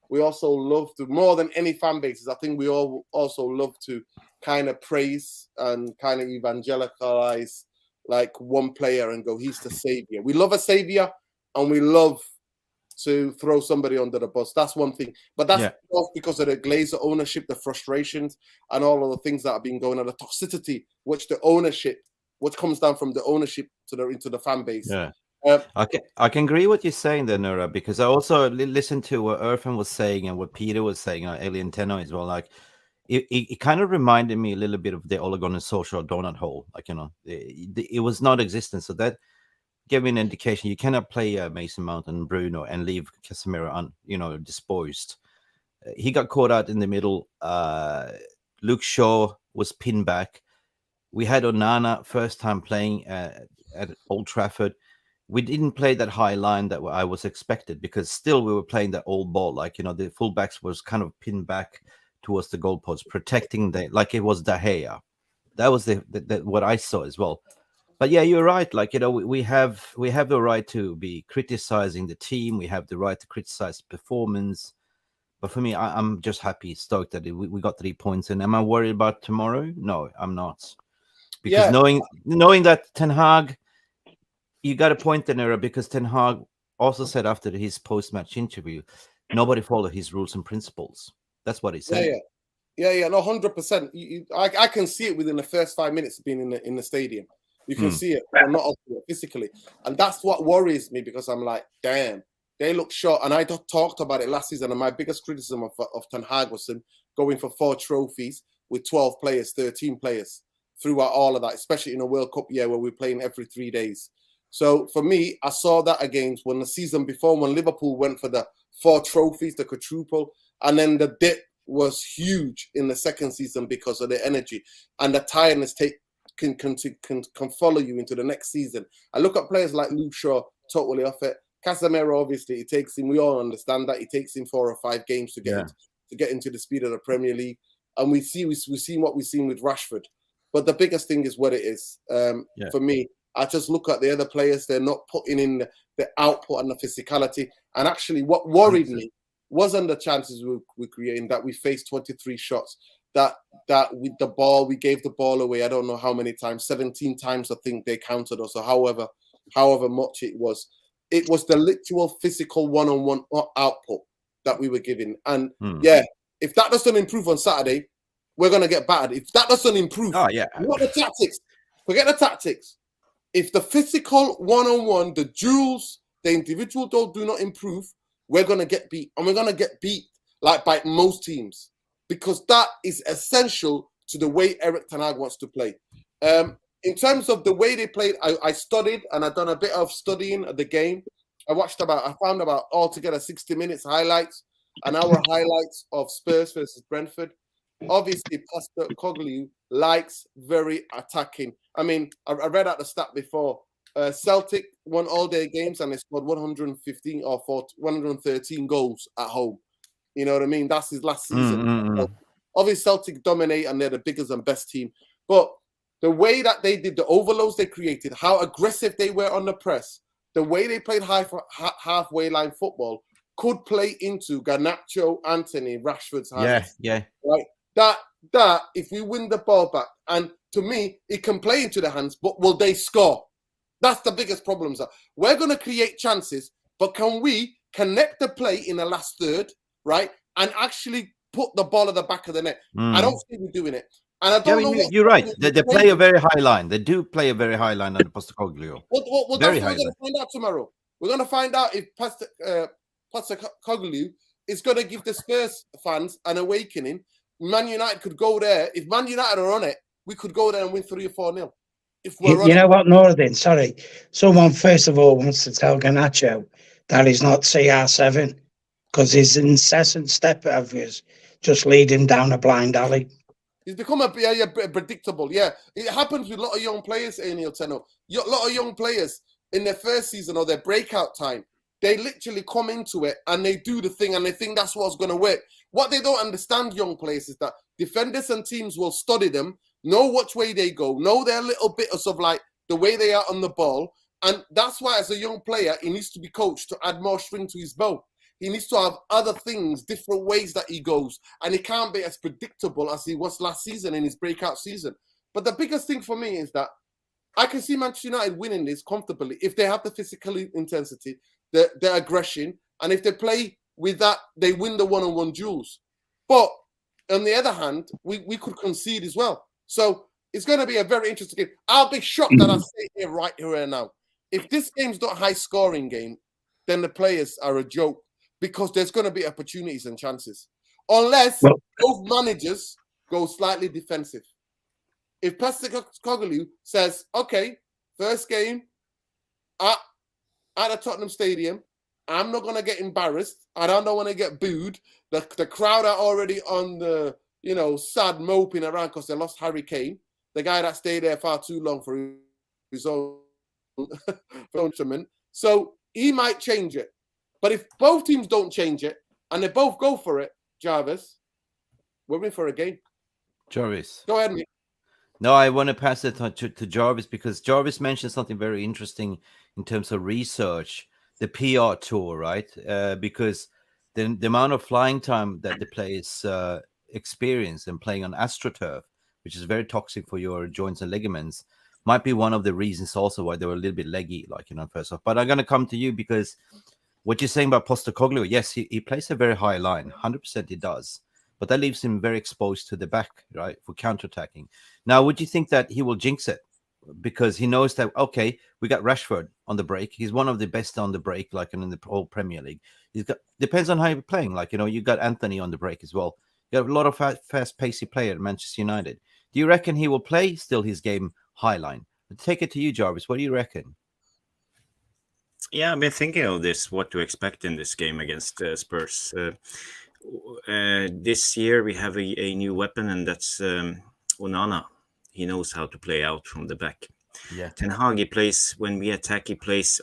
We also love to, more than any fan bases, I think we all also love to kind of praise and kind of evangelicalize like one player and go, he's the savior. We love a savior and we love to throw somebody under the bus. That's one thing. But that's not because of the Glazer ownership, the frustrations, and all of the things that have been going on, the toxicity, which comes down from the ownership into the fan base. Yeah. I can agree what you're saying there, Nura, because I also listened to what Irfan was saying and what Peter was saying, Alien Tenno as well. Like, it kind of reminded me a little bit of the Oligon and Social donut hole. Like, it was not existent. So that gave me an indication you cannot play Mason Mount and Bruno and leave Casemiro disposed. He got caught out in the middle. Luke Shaw was pinned back. We had Onana first time playing at Old Trafford. We didn't play that high line that I was expected, because still we were playing that old ball. Like, the fullbacks was kind of pinned back towards the goalpost, protecting like it was De Gea. That was what I saw as well. But yeah, you're right. Like, we have the right to be criticizing the team. We have the right to criticize performance. But for me, I'm just happy, stoked that we got 3 points. And am I worried about tomorrow? No, I'm not. Because knowing that Ten Hag, you got a point there, Nura, because Ten Hag also said after his post-match interview, nobody followed his rules and principles. That's what he said. Yeah, no, 100%. I can see it within the first 5 minutes of being in the stadium. You can see it, but not physically. And that's what worries me, because I'm like, damn, they look short. And I talked about it last season, and my biggest criticism of Ten Hag was him going for 4 trophies with 12 players, 13 players throughout all of that, especially in a World Cup year where we're playing every 3 days. So for me, I saw that against when the season before, when Liverpool went for the 4 trophies, the quadruple, and then the dip was huge in the second season because of the energy and the tiredness can follow you into the next season. I look at players like Luke Shaw, totally off it. Casemiro, obviously, it takes him. We all understand that it takes him 4 or 5 games to get into the speed of the Premier League, and we've seen what we've seen with Rashford. But the biggest thing is what it is. For me, I just look at the other players; they're not putting in the output and the physicality. And actually, what worried me wasn't the chances we creating. That we faced 23 shots. That with the ball, we gave the ball away. I don't know how many times, 17 times I think they counted us, or however much it was. It was the literal physical one-on-one output that we were giving. And if that doesn't improve on Saturday, we're gonna get battered. If that doesn't improve, not the tactics. Forget the tactics. If the physical one-on-one, the duels, the individual do not improve, we're gonna get beat, and we're gonna get beat like by most teams. Because that is essential to the way Erik ten Hag wants to play. In terms of the way they played, I studied and I've done a bit of studying of the game. I found about altogether 60 minutes highlights, an hour highlights of Spurs versus Brentford. Obviously, Pastor Cogley likes very attacking. I mean, I read out the stat before. Celtic won all their games and they scored 115 or 113 goals at home. You know what I mean? That's his last season. Obviously, Celtic dominate and they're the biggest and best team. But the way that they did, the overloads they created, how aggressive they were on the press, the way they played halfway line football could play into Garnacho, Antony, Rashford's hands. Yeah. Right? That if we win the ball back, and to me, it can play into the hands, but will they score? That's the biggest problem. We're going to create chances, but can we connect the play in the last third, right? And actually put the ball at the back of the net. I don't think we're doing it. And I don't know. You're right. They play a very high line. They do play a very high line under Postecoglou. Well, that's what we're going to find out tomorrow. We're going to find out if Postecoglou is going to give the Spurs fans an awakening. Man United could go there. If Man United are on it, we could go there and win 3 or 4-0. You know what, Noradin? Sorry. Someone, first of all, wants to tell Garnacho that he's not CR7 because his incessant step of his just lead him down a blind alley. He's become a predictable. Yeah, it happens with a lot of young players, Neil Tenno. A lot of young players in their first season or their breakout time, they literally come into it and they do the thing and they think that's what's going to work. What they don't understand, young players, is that defenders and teams will study them, know which way they go, know their little bits of like the way they are on the ball, And that's why, as a young player, he needs to be coached to add more string to his bow. He needs to have other things, different ways that he goes. And he can't be as predictable as he was last season in his breakout season. But the biggest thing for me is that I can see Manchester United winning this comfortably if they have the physical intensity, the aggression, and if they play with that, they win the one-on-one duels. But on the other hand, we could concede as well. So it's going to be a very interesting game. I'll be shocked that I say here right here and now. If this game's not a high-scoring game, then the players are a joke because there's going to be opportunities and chances. Unless both managers go slightly defensive. If Postecoglou says, okay, first game at the Tottenham Stadium, I'm not going to get embarrassed. I don't want to get booed. The crowd are already on the, sad moping around because they lost Harry Kane, the guy that stayed there far too long for his own tournament. So he might change it. But if both teams don't change it and they both go for it, Jarvis, we're in for a game. Jarvis. Go ahead, mate. No, I want to pass it to Jarvis because Jarvis mentioned something very interesting in terms of research, the PR tour, right? Because the amount of flying time that the players experience and playing on AstroTurf, which is very toxic for your joints and ligaments, might be one of the reasons also why they were a little bit leggy, first off. But I'm going to come to you because what you're saying about Postecoglou, yes, he plays a very high line, 100% he does. But that leaves him very exposed to the back, right, for counterattacking. Now, would you think that he will jinx it? Because he knows that, okay, we got Rashford on the break. He's one of the best on the break, in the whole Premier League. Depends on how you're playing. You got Antony on the break as well. You got a lot of fast, pacey player at Manchester United. Do you reckon he will play still his game high line? Take it to you, Jarvis. What do you reckon? Yeah, I've been thinking of this, what to expect in this game against Spurs. This year we have a new weapon, and that's Onana. He knows how to play out from the back. Yeah. Ten Hag, he plays, when we attack, he plays,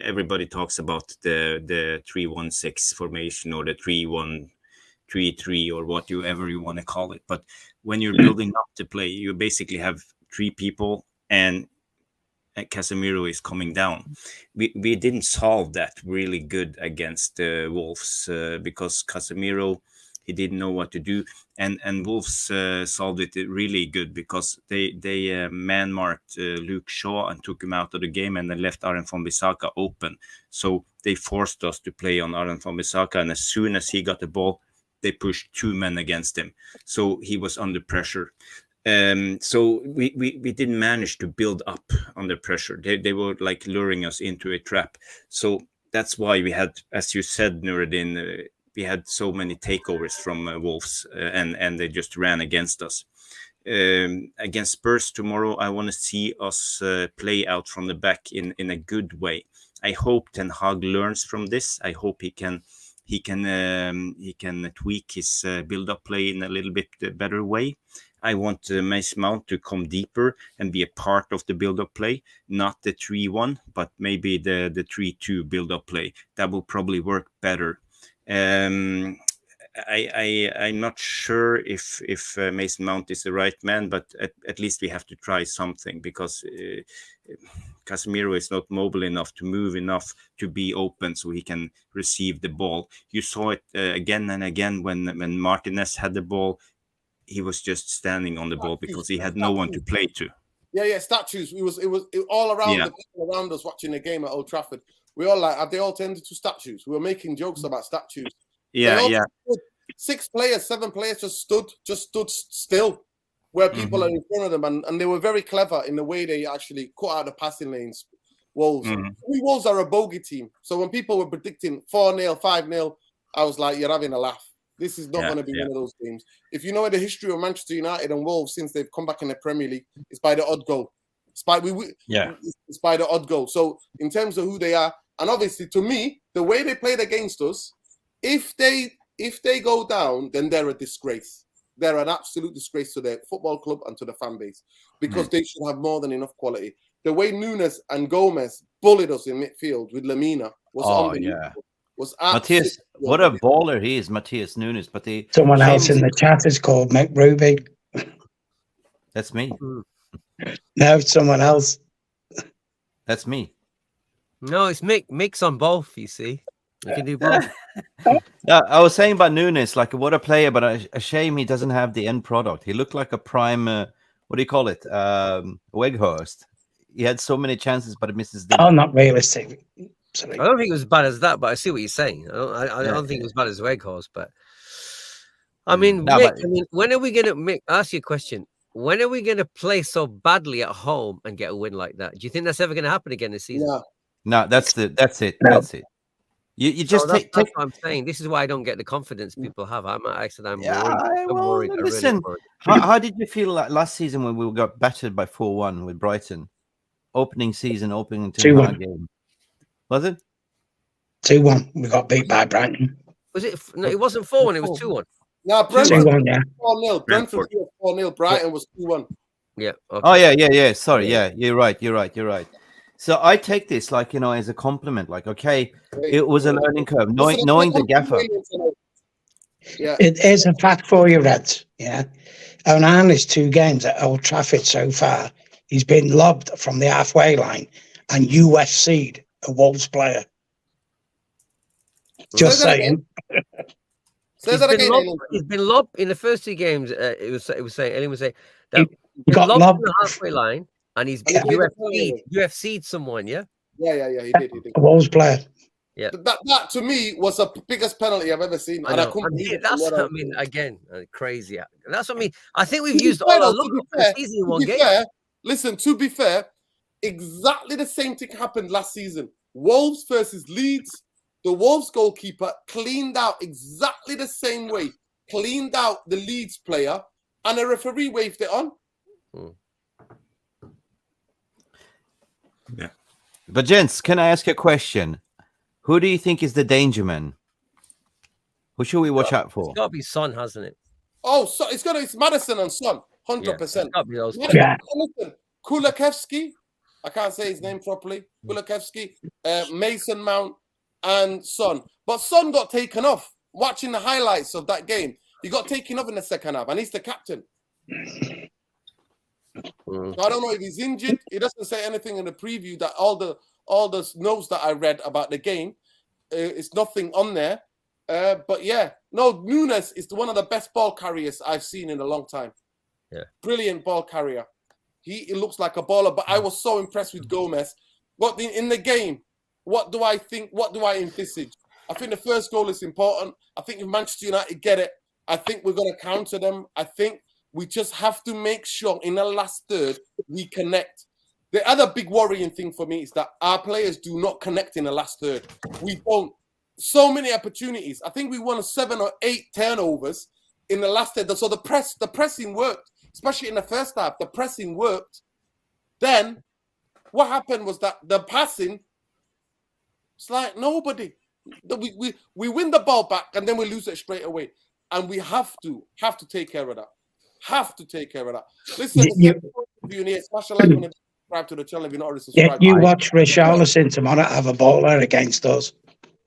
everybody talks about the 3-1-6 formation or the 3-1-3-3 or whatever you want to call it. But when you're building up the play, you basically have three people and Casemiro is coming down. We didn't solve that really good against the Wolves because Casemiro, he didn't know what to do, and Wolves solved it really good because they man-marked Luke Shaw and took him out of the game, and they left Aaron Wan-Bissaka open. So they forced us to play on Aaron Wan-Bissaka, and as soon as he got the ball, they pushed two men against him. So he was under pressure. So we didn't manage to build up under pressure. They were like luring us into a trap. So that's why we had, as you said, Nuruddin, we had so many takeovers from Wolves, and they just ran against us. Against Spurs tomorrow, I want to see us play out from the back in a good way. I hope Ten Hag learns from this. I hope he can tweak his build-up play in a little bit better way. I want Mason Mount to come deeper and be a part of the build-up play, not the 3-1, but maybe the 3-2 build-up play. That will probably work better. I'm not sure if Mason Mount is the right man, but at least we have to try something because Casemiro is not mobile enough to move enough to be open so he can receive the ball. You saw it again and again when Martinez had the ball. He was just standing on the ball because he had no one to play to. Yeah, statues. It was all around the people around us watching the game at Old Trafford. We all have they all turned into statues. We were making jokes about statues. Yeah. Stood, 7 players just stood still where people are in front of them, and they were very clever in the way they actually cut out the passing lanes. Wolves. We Wolves are a bogey team. So when people were predicting 4-0, 5-0, I was like, you're having a laugh. This is not going to be one of those games. If you know the history of Manchester United and Wolves since they've come back in the Premier League, it's by the odd goal. It's by the odd goal. So in terms of who they are, and obviously to me, the way they played against us, if they go down, then they're a disgrace. They're an absolute disgrace to their football club and to the fan base because they should have more than enough quality. The way Nunes and Gomez bullied us in midfield with Lamina was unbelievable. Matthias, what a baller he is, Matthias Nunes. But someone else in the chat is called McRuby. That's me. No, someone else. That's me. No, it's mix on both. You see, you can do both. I was saying about Nunes, like what a player, but a shame he doesn't have the end product. He looked like a prime, what do you call it? Weghorst. He had so many chances, but he misses. Oh, not realistic. Sorry. I don't think it was as bad as that, but I see what you're saying. I don't think it was as bad as Weghorst, but I mean, No, Mick, but- I mean, when are we gonna ask you a question? When are we gonna play so badly at home and get a win like that? Do you think that's ever gonna happen again this season? No, that's it. No. That's it. You just that's take. what I'm saying. This is why I don't get the confidence people have. I said I'm Yeah, worried. I'm well, worried. I'm listen. really worried. How did you feel like last season when we got battered by 4-1 with Brighton? Opening Ten Hag game. Was it? 2-1. We got beat by Brighton. Was it? No, it wasn't 4-1. It was 2-1. Now Brentford 2-1, yeah. 4-0. Brentford 4-0. Brighton was 2-1. Yeah. Okay. Oh yeah. Sorry, yeah, you're right. So I take this like as a compliment. Like, okay, it was a learning curve. Knowing the gaffer. Yeah. It is a fact for you, Reds. Yeah. On his 2 games at Old Trafford so far, he's been lobbed from the halfway line and UFC'd a Wolves player. Just Say that saying. Say that again. He's been lobbed in the first 2 games. It was saying Ellen was saying that He he's got lobbed lobbed. from the halfway line and he's Yeah. UFC'd someone. Yeah. Yeah. He did. A Wolves player. Yeah. That to me was the biggest penalty I've ever seen. I And I know. couldn't believe it. That's What what I- I mean. Again, crazy. That's what I mean. I think we've To be used fair, all our though, luck to be of the fair, season in to one be game. fair, listen, to be fair, exactly the same thing happened last season. Wolves versus Leeds. The Wolves goalkeeper cleaned out exactly the same way. Cleaned out the Leeds player, and the referee waved it on. Yeah. But gents, can I ask a question? Who do you think is the danger man? Who should we watch out for? It's got to be Son, hasn't it? Oh, so it's Madison and Son, 100%. It's got to be those two. Yeah. Listen, Kulakevsky, I can't say his name properly. Kulakevsky, Mason Mount, and Son. But Son got taken off. Watching the highlights of that game, he got taken off in the second half, and he's the captain. So I don't know if he's injured. He doesn't say anything in the preview that all the notes that I read about the game, it's nothing on there. But yeah, no, Nunes is one of the best ball carriers I've seen in a long time. Yeah, brilliant ball carrier. He looks like a baller. But I was so impressed with Gomez. But in the game, what do I think? What do I envisage? I think the first goal is important. I think if Manchester United get it, I think we're going to counter them. I think we just have to make sure in the last third we connect. The other big worrying thing for me is that our players do not connect in the last third. We don't. So many opportunities. I think we won 7 or 8 turnovers in the last third. So the pressing worked, especially in the first half. The pressing worked. Then what happened was that the passing, it's like nobody. We win the ball back and then we lose it straight away. And we have to take care of that. Have to take care of that. Listen, smash a like and subscribe to the channel if you're not already subscribed. You watch Richarlison tomorrow have a baller against us.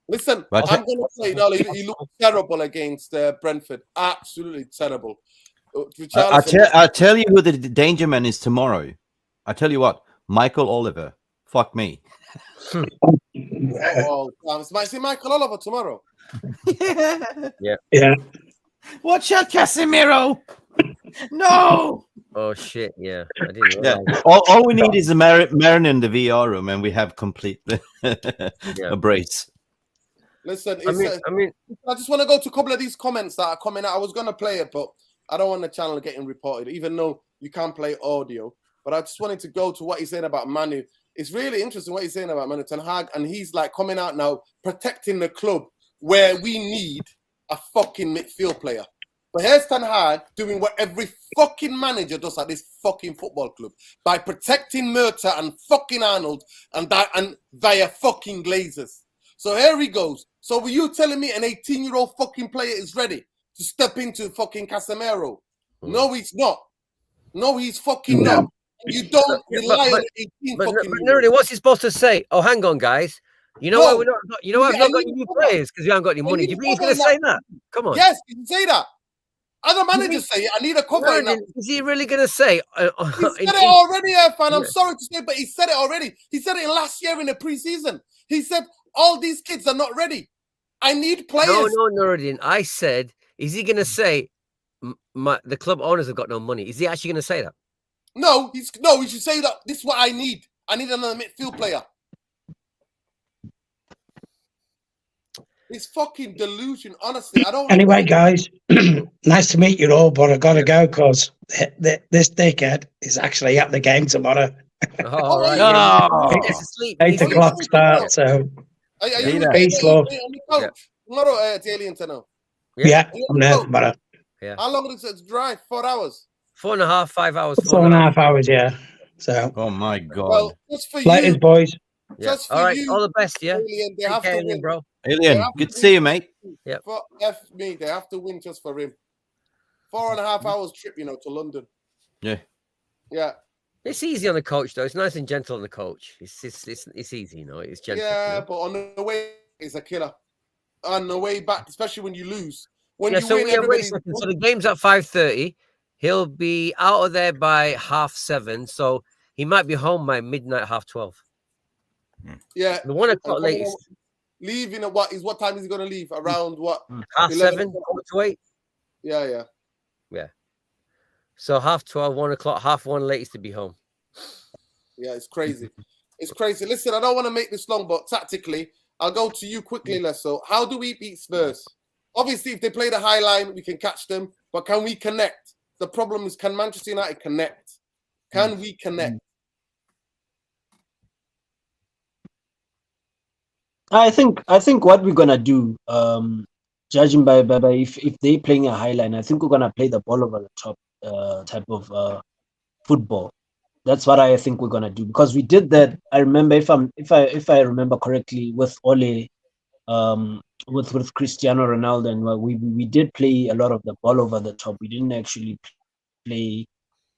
Listen, Right. I'm going to say, no, he looked terrible against Brentford. Absolutely terrible. I'll tell you who the danger man is tomorrow. I tell you what, Michael Oliver. Fuck me. Oh, might see Michael Oliver tomorrow. Yeah. Watch out, Casemiro. No. Oh shit! Yeah, I didn't. Yeah. realize. All we need is a Marin in the VR room, and we have complete a brace. Listen, I mean, I just want to go to a couple of these comments that are coming out. I was going to play it, but I don't want the channel getting reported, even though you can play audio. But I just wanted to go to what he's saying about Manu. It's really interesting what he's saying about Manu Ten Hag, and he's like coming out now, protecting the club where we need a fucking midfield player. But here's Ten Hag doing what every fucking manager does at this fucking football club by protecting Murta and fucking Arnold and via fucking Glazers. So here he goes. So were you telling me an 18-year-old fucking player is ready to step into fucking Casemiro? No, he's not. No, he's fucking not. You don't rely on 18 but fucking. Nerdy, what's he supposed to say? Oh, hang on, guys. You know why we're not? You know why I've not got any new players because we haven't got any money. Do you think he's going to say that? Come on. Yes, you can say that. Other managers say it. I need a cover. In that. Is he really going to say? He said it already, Irfan. I'm sorry to say, but he said it already. He said it last year in the preseason. He said all these kids are not ready. I need players. No, Nuruddin. I said, is he going to say the club owners have got no money? Is he actually going to say that? No, he should say that this is what I need. I need another midfield player. It's fucking delusion, honestly. I don't. Anyway, guys, nice to meet you all, but I gotta go because this dickhead is actually at the game tomorrow. All right. No. He gets to sleep. 8 o'clock start, so Are you peace, love. Tomorrow, Daily Internal. Yeah, I'm there tomorrow. Yeah. How long does it drive? 4 hours. 4.5, 5 hours. 4.5 hours, yeah. So, Oh my God. Well, just for laters, you, boys. just for all right, you, all the best, yeah. Alien, they Take have care, to win, bro. Alien, good to see you, mate. Yeah. For F me, they have to win just for him. 4.5 hours trip, to London. Yeah. Yeah. It's easy on the coach, though. It's nice and gentle on the coach. It's easy, It's gentle. Yeah, but on the way, it's a killer. On the way back, especially when you lose. When you so win, wait a everybody's... second. So the game's at 5:30. He'll be out of there by 7:30. So he might be home by midnight, 12:30. Yeah. The 1 o'clock latest. Leaving at what time is he going to leave? Around what? 7:30 to 8. Yeah. So 12:30, 1 o'clock, 1:30 latest to be home. Yeah, it's crazy. It's crazy. Listen, I don't want to make this long, but tactically, I'll go to you quickly, Lesso. How do we beat Spurs? Obviously, if they play the high line, we can catch them. But can we connect? The problem is, can Manchester United connect? Can we connect? I think what we're gonna do, judging by if they playing a high line, I think we're gonna play the ball over the top type of football. That's what I think we're gonna do, because we did that. I remember, if I remember correctly, with Ole, with Cristiano Ronaldo, and we did play a lot of the ball over the top. We didn't actually play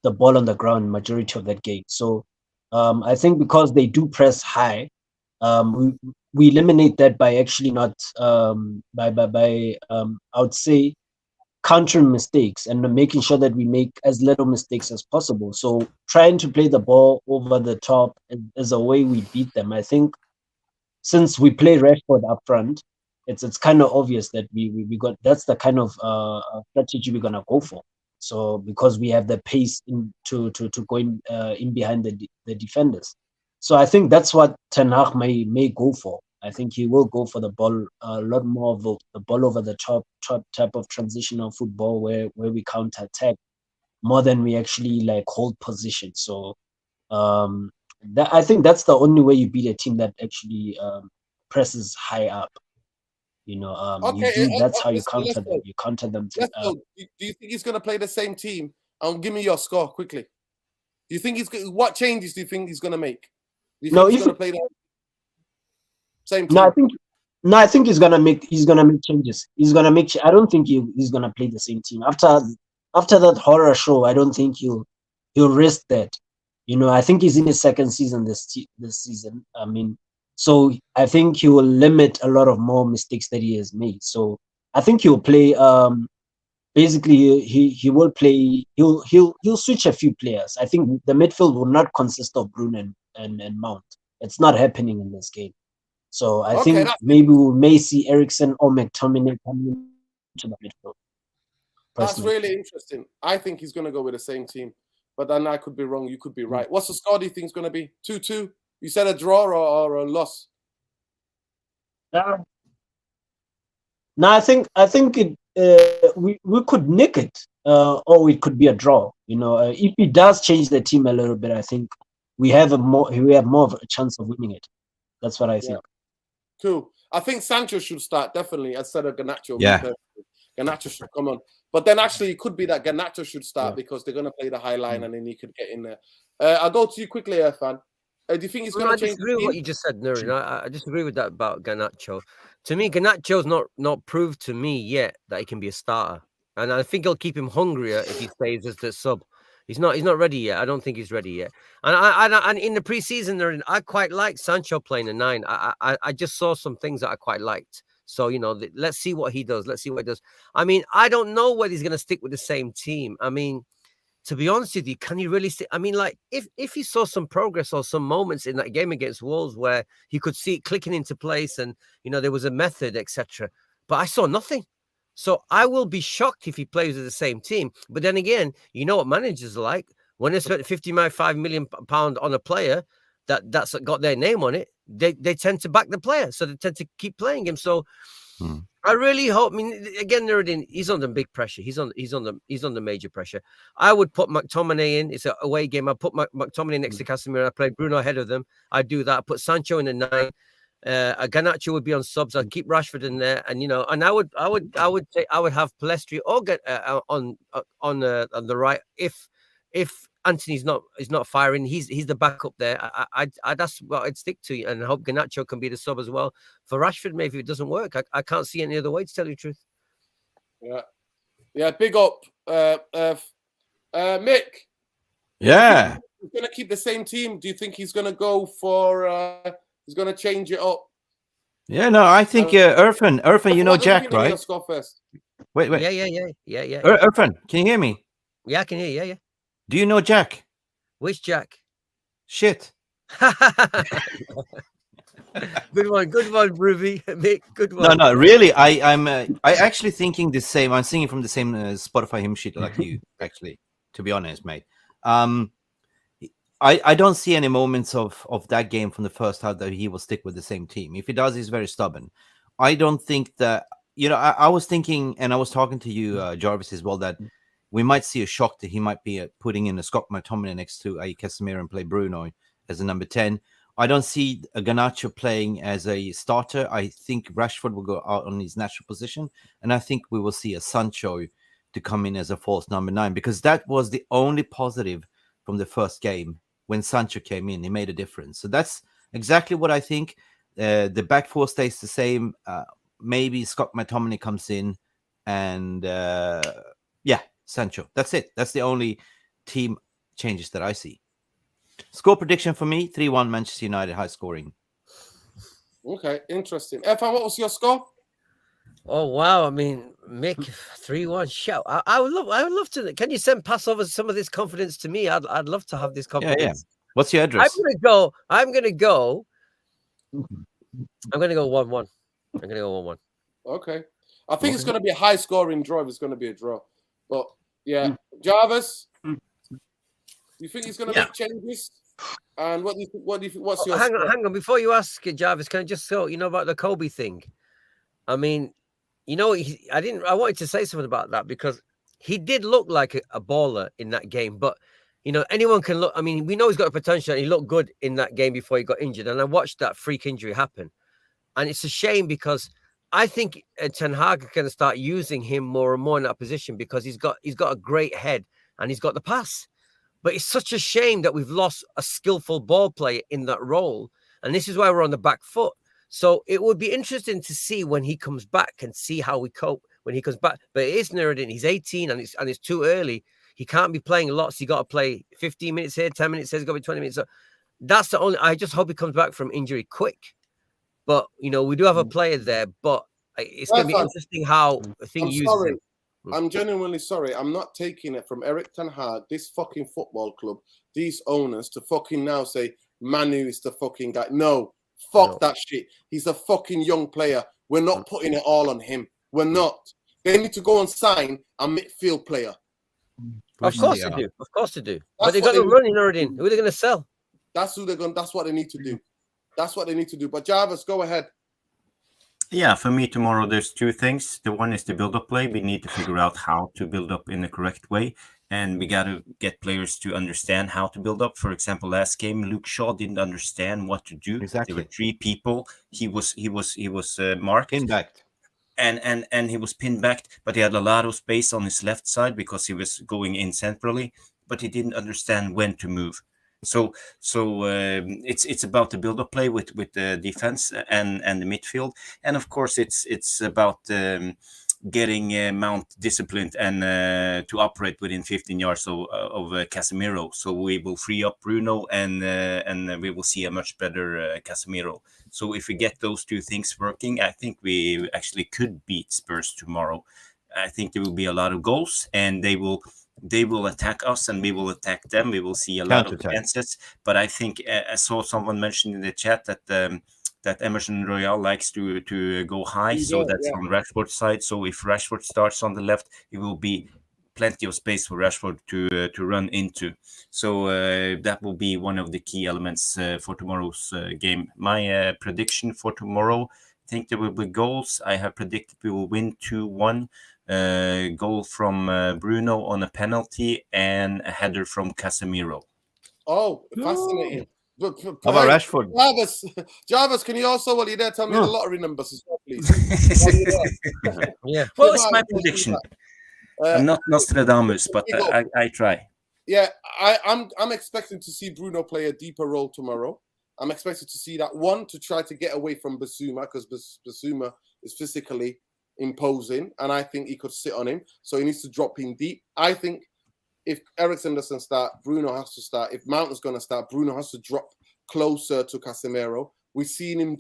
the ball on the ground majority of that game. So I think because they do press high, we eliminate that by actually not I would say countering mistakes and making sure that we make as little mistakes as possible. So trying to play the ball over the top is a way we beat them. I think since we play Rashford up front, it's kind of obvious that we got, that's the kind of strategy we're gonna go for. So because we have the pace to go in behind the defenders. So I think that's what Ten Hag may go for. I think he will go for the ball, a lot more of the ball over the top type of transitional football where we counter attack more than we actually like hold position. So I think that's the only way you beat a team that actually presses high up. That's how you counter them. You counter them. Do you think he's going to play the same team? Give me your score quickly. Do you think what changes do you think he's going to make? Do you think he's going to play the same team? I think he's gonna make changes. He's gonna make. I don't think he's gonna play the same team after that horror show. I don't think he'll risk that. I think he's in his second season this season. I mean, so I think he will limit a lot of more mistakes that he has made. So I think he'll play. Basically, he will play. He'll switch a few players. I think the midfield will not consist of Bruno and Mount. It's not happening in this game. So I think maybe we may see Eriksen or McTominay coming into the midfield. That's really interesting. I think he's going to go with the same team, but then I could be wrong. You could be right. What's the score do you think is going to be? 2-2? You said a draw or a loss? No, I think we could nick it, or it could be a draw. If he does change the team a little bit, I think we have more of a chance of winning it. That's what I think. Cool. I think Sancho should start definitely instead of Garnacho. Yeah. Garnacho should come on. But then actually it could be that Garnacho should start because they're going to play the high line and then he could get in there. I'll go to you quickly, Irfan. Do you think he's going to change? I disagree with what you just said, Nurin. I disagree with that about Garnacho. To me, Garnacho's not proved to me yet that he can be a starter. And I think he'll keep him hungrier if he stays as the sub. He's not ready yet. I don't think he's ready yet. And in the preseason, I quite liked Sancho playing a 9. I just saw some things that I quite liked. So, let's see what he does. Let's see what he does. I mean, I don't know whether he's going to stick with the same team. I mean, to be honest with you, can he really stick? I mean, like, if he saw some progress or some moments in that game against Wolves where he could see it clicking into place and, there was a method, etc. But I saw nothing. So I will be shocked if he plays with the same team. But then again, you know what managers are like. When they spent £5 million on a player that's got their name on it, they tend to back the player, so they tend to keep playing him. So I really hope. I mean, again, Nuruddin, he's under big pressure. He's under major pressure. I would put McTominay in. It's an away game. I put McTominay next to Casemiro. I play Bruno ahead of them. I do that. I put Sancho in the 9. Garnacho would be on subs. I'd keep Rashford in there, and and I would have Palestri or get on the right if Antony's not firing. He's the backup there. I that's what I'd stick to, and I hope Garnacho can be the sub as well for Rashford. Maybe if it doesn't work, I can't see any other way, to tell you the truth. Yeah. Big up, Mick. Yeah. He's going to keep the same team. Do you think he's going to go for? He's going to change it up. Yeah, no, I think Irfan, you know Jack, right? First. Wait. Yeah. Irfan, can you hear me? Yeah, I can hear you. Yeah. Do you know Jack? Which Jack? Shit. Good one, Ruby. Mick, good one. No, really, I'm actually thinking the same. I'm singing from the same Spotify hymn sheet like you, actually, to be honest, mate. I don't see any moments of that game from the first half that he will stick with the same team. If he does, he's very stubborn. I don't think that, I was thinking, and I was talking to you, Jarvis, as well, that we might see a shock that he might be putting in a Scott McTominay next to Casemiro and play Bruno as a number 10. I don't see a Garnacho playing as a starter. I think Rashford will go out on his natural position, and I think we will see a Sancho to come in as a false number 9, because that was the only positive from the first game. When Sancho came in, he made a difference. So that's exactly what I think. The back four stays the same. Maybe Scott McTominay comes in, and Sancho. That's it. That's the only team changes that I see. Score prediction for me: 3-1 Manchester United, high scoring. Okay, interesting. Efan, what was your score? Oh wow! I mean, Mick, 3-1. Shout! I would love to. Can you pass over some of this confidence to me? I'd love to have this confidence. Yeah. What's your address? I'm gonna go 1-1. I'm gonna go 1-1. Okay. I think it's gonna be a high scoring draw. If it's gonna be a draw, but yeah, Jarvis, you think he's gonna make changes? And what do you think? What's your hang on? Before you ask, Jarvis, can I just say, about the Kobe thing? I mean, I wanted to say something about that because he did look like a baller in that game. But, anyone can look. I mean, we know he's got a potential. And he looked good in that game before he got injured. And I watched that freak injury happen. And it's a shame because I think Ten Hag is going to start using him more and more in that position because he's got a great head and he's got the pass. But it's such a shame that we've lost a skillful ball player in that role. And this is why we're on the back foot. So it would be interesting to see when he comes back and see how we cope when he comes back. But it is Nuruddin. He's 18 and it's too early. He can't be playing lots. He got to play 15 minutes here, 10 minutes here. He's got to be 20 minutes. So that's the only. I just hope he comes back from injury quick. But we do have a player there. But it's going to be interesting how thing uses him. I'm genuinely sorry. I'm not taking it from Eric Ten Hag, this fucking football club, these owners to fucking now say Manu is the fucking guy. No. Fuck that shit. He's a fucking young player. We're not putting it all on him. We're not. They need to go and sign a midfield player. Of course they do. Of course they do. But they got the running already. Who are they going to sell? That's who they're going. That's what they need to do. That's what they need to do. But Jarvis, go ahead. Yeah, for me tomorrow, there's two things. The one is the build-up play. We need to figure out how to build up in the correct way. And we got to get players to understand how to build up. For example, last game, Luke Shaw didn't understand what to do. Exactly. There were 3 people. He was marked. Pinned back. And he was pinned back, but he had a lot of space on his left side because he was going in centrally, but he didn't understand when to move. So it's about the build-up play with the defense and the midfield, and of course it's about Mount disciplined and to operate within 15 yards of Casemiro. So we will free up Bruno and we will see a much better Casemiro. So if we get those two things working, I think we actually could beat Spurs tomorrow. I think there will be a lot of goals, and they will attack us, and we will attack them. We will see a lot of chances. But I think I saw someone mention in the chat that that Emerson Royal likes to go high, so that's on Rashford's side. So if Rashford starts on the left, it will be plenty of space for Rashford to run into. So that will be one of the key elements for tomorrow's game. My prediction for tomorrow, I think there will be goals. I have predicted we will win 2-1. Goal from Bruno on a penalty and a header from Casemiro. Oh, fascinating. How about Rashford? Jarvis, can you also, while you're there, tell me the lottery numbers as well, please? Yeah. Well, it's my prediction. I'm not Nostradamus, but I try. Yeah, I'm expecting to see Bruno play a deeper role tomorrow. I'm expecting to see that, one, to try to get away from Basuma, because Basuma is physically imposing, and I think he could sit on him. So he needs to drop in deep. I think if Eriksen doesn't start, Bruno has to start. If Mount is going to start, Bruno has to drop closer to Casemiro. We've seen him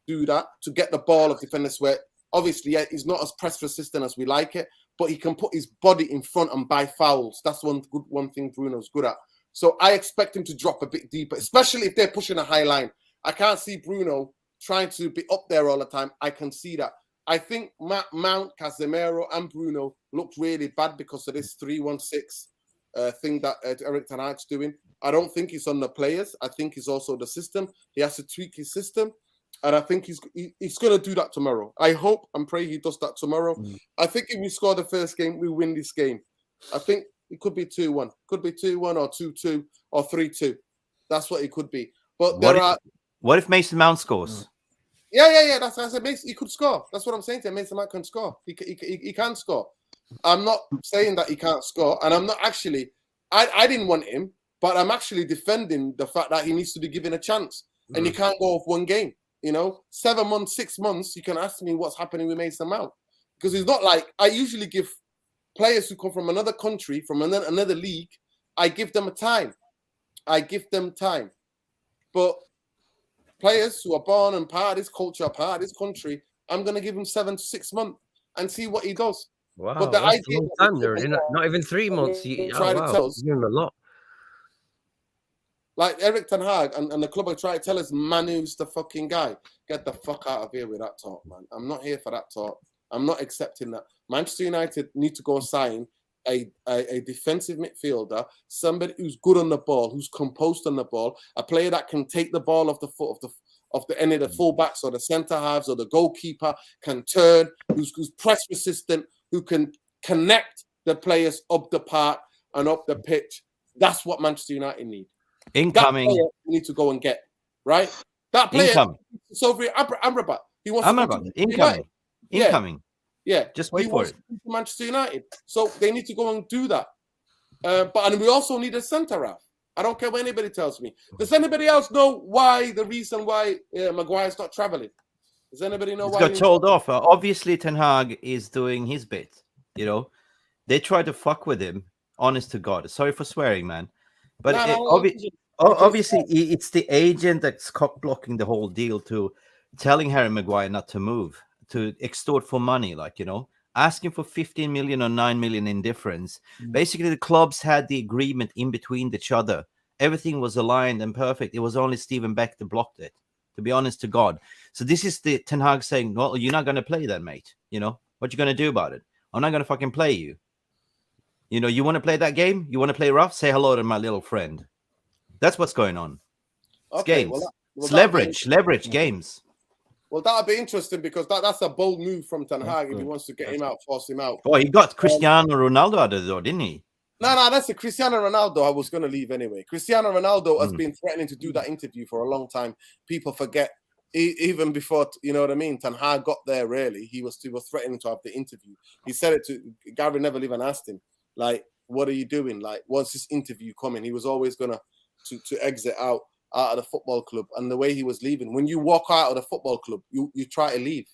do that to get the ball of defenders where, obviously, he's not as press resistant as we like it, but he can put his body in front and buy fouls. That's one thing Bruno's good at. So I expect him to drop a bit deeper, especially if they're pushing a high line. I can't see Bruno trying to be up there all the time. I can see that. I think Mount, Casemiro, and Bruno looked really bad because of this 3-1-6 thing that Erik ten Hag's doing. I don't think it's on the players. I think it's also the system. He has to tweak his system, and I think he's going to do that tomorrow. I hope and pray he does that tomorrow. I think if we score the first game, we win this game. I think it could be 2-1. Could be 2-1 or 2-2 or 3-2. That's what it could be. But what if Mason Mount scores? Yeah. That's what I said. He could score. That's what I'm saying to him. Mason Mount can score. He can score. I'm not saying that he can't score, and I'm not actually. I didn't want him, but I'm actually defending the fact that he needs to be given a chance, and he can't go off one game. 7 months, 6 months. You can ask me what's happening with Mason Mount, because it's not like I usually give players who come from another country, from another league. I give them time. But players who are born and part of this culture, part of this country, I'm going to give him 7 to 6 months and see what he does. Wow, but the that's idea a long time there, isn't it? Not even 3 months. To tell us, give him a lot. Like Erik ten Hag and the club are trying to tell us Manu's the fucking guy. Get the fuck out of here with that talk, man. I'm not here for that talk. I'm not accepting that. Manchester United need to go and sign a defensive midfielder, somebody who's good on the ball, who's composed on the ball, a player that can take the ball off the foot of the any of the fullbacks or the centre halves or the goalkeeper, can turn, who's press resistant, who can connect the players up the park and up the pitch. That's what Manchester United need. Incoming. That player we need to go and get, right? That player, Sophie Amrabat. He wants Amrabat. to Incoming. Yeah. Incoming. Yeah, just wait for it. Manchester United, so they need to go and do that. And we also need a centre half. I don't care what anybody tells me. Does anybody else know the reason why Maguire's not traveling? Does anybody know why? He got told off. Obviously, Ten Hag is doing his bit. They try to fuck with him. Honest to God, sorry for swearing, man. But obviously, it's the agent that's cock blocking the whole deal to telling Harry Maguire not to move, to extort for money, asking for 15 million or 9 million in difference. Basically, the clubs had the agreement in between each other. Everything was aligned and perfect. It was only Steven Beck that blocked it, to be honest to God. So this is the Ten Hag saying, well, you're not going to play then, mate. What you going to do about it? I'm not going to fucking play you. You want to play that game? You want to play rough? Say hello to my little friend. That's what's going on. It's games. It's leverage games. Well, that'll be interesting because that's a bold move from Ten Hag if he wants to get him out, force him out. Oh, he got Cristiano Ronaldo out of the door, didn't he? No, that's a Cristiano Ronaldo. I was going to leave anyway. Cristiano Ronaldo has been threatening to do that interview for a long time. People forget, even before, you know what I mean? Ten Hag got there, really. He was threatening to have the interview. He said it to Gary Neville, even asked him, what are you doing? What's this interview coming? He was always going to exit out of the football club, and the way he was leaving. When you walk out of the football club, you try to leave.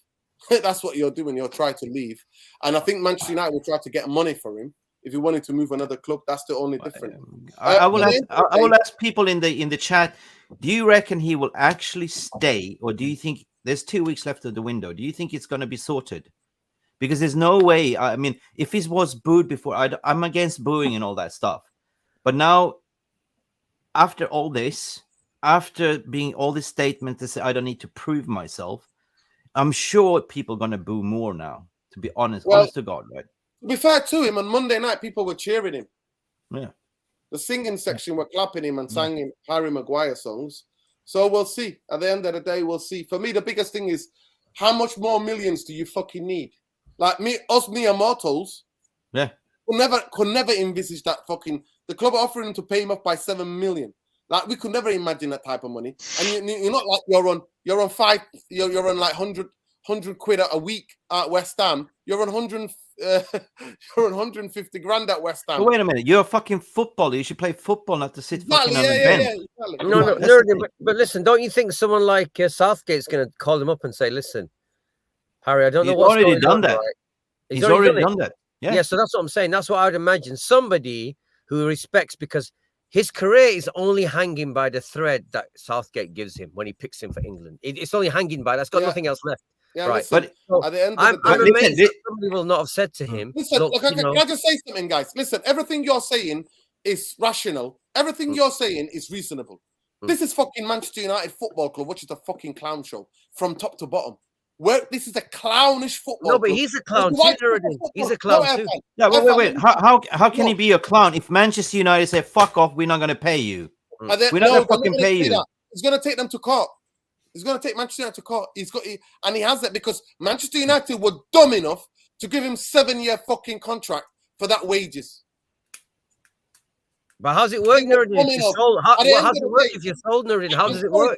That's what you're doing. You're trying to leave. And I think Manchester United will try to get money for him. If he wanted to move another club, that's the only difference. I will ask people in the chat, do you reckon he will actually stay, or do you think there's 2 weeks left of the window? Do you think it's going to be sorted? Because there's no way. I mean, if he was booed before, I'm against booing and all that stuff. But now, after all this, after being all this statement to say I don't need to prove myself, I'm sure people are going to boo more now. To be honest, honest to God, right? To be fair to him, on Monday night, people were cheering him. Yeah. The singing section were clapping him and singing Harry Maguire songs. So we'll see. At the end of the day, we'll see. For me, the biggest thing is, how much more millions do you fucking need? Like us mere mortals, could never envisage that fucking. The club are offering him to pay him off by 7 million. Like, we could never imagine that type of money. And you're not like you're on like 100 quid a week at West Ham. You're on 150 grand at West Ham. But wait a minute, you're a fucking footballer. You should play football, not to sit fucking on the bench. Exactly. No, but listen, don't you think someone like Southgate's going to call him up and say, "Listen, Harry, I don't know what's going on." Right? He's already done that. Yeah, so that's what I'm saying. That's what I would imagine. Somebody who respects, because his career is only hanging by the thread that Southgate gives him when he picks him for England. It's only hanging by. That's got nothing else left. Yeah, right. Listen, but at the end of the day, I'm amazed that somebody will not have said to him. Listen, look, can I just say something, guys? Listen, everything you're saying is rational. Everything you're saying is reasonable. This is fucking Manchester United Football Club, which is a fucking clown show from top to bottom. Where this is a clownish football. No, but he's a clown too. He's a clown too. Yeah, wait. How can he be a clown if Manchester United say "fuck off"? We're not going to pay you. We're not going to fucking pay you. He's going to take them to court. He's going to take Manchester United to court. And he has that because Manchester United were dumb enough to give him 7-year fucking contract for that wages. But how's it work, Nuruddin? How's it work if you're sold, Nuruddin? How does it work?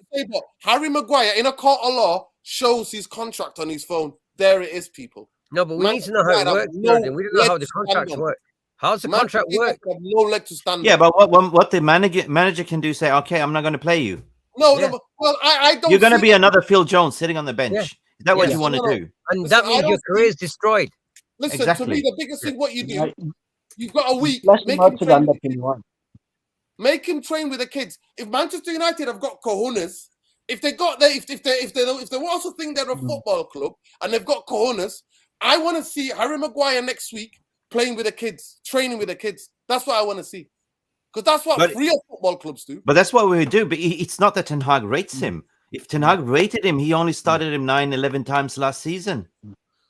Harry Maguire, in a court of law, shows his contract on his phone. There it is, people. No, but we need to know how it works, Nuruddin. We don't know how the contracts work. How's the contract work? No leg to stand. Yeah, but what the manager can do, say, okay, I'm not going to play you. No, well, I don't. You're going to be another Phil Jones sitting on the bench. Is that what you want to do? And that means your career is destroyed. Listen, to me, the biggest thing what you do, you've got a week. Make him train with the kids. If Manchester United have got cojones, if they also think they're a football club and they've got cojones, I want to see Harry Maguire next week playing with the kids, training with the kids. That's what I want to see. Because that's what real football clubs do. But that's what we do. But it's not that Ten Hag rates him. If Ten Hag rated him, he only started him 9-11 times last season.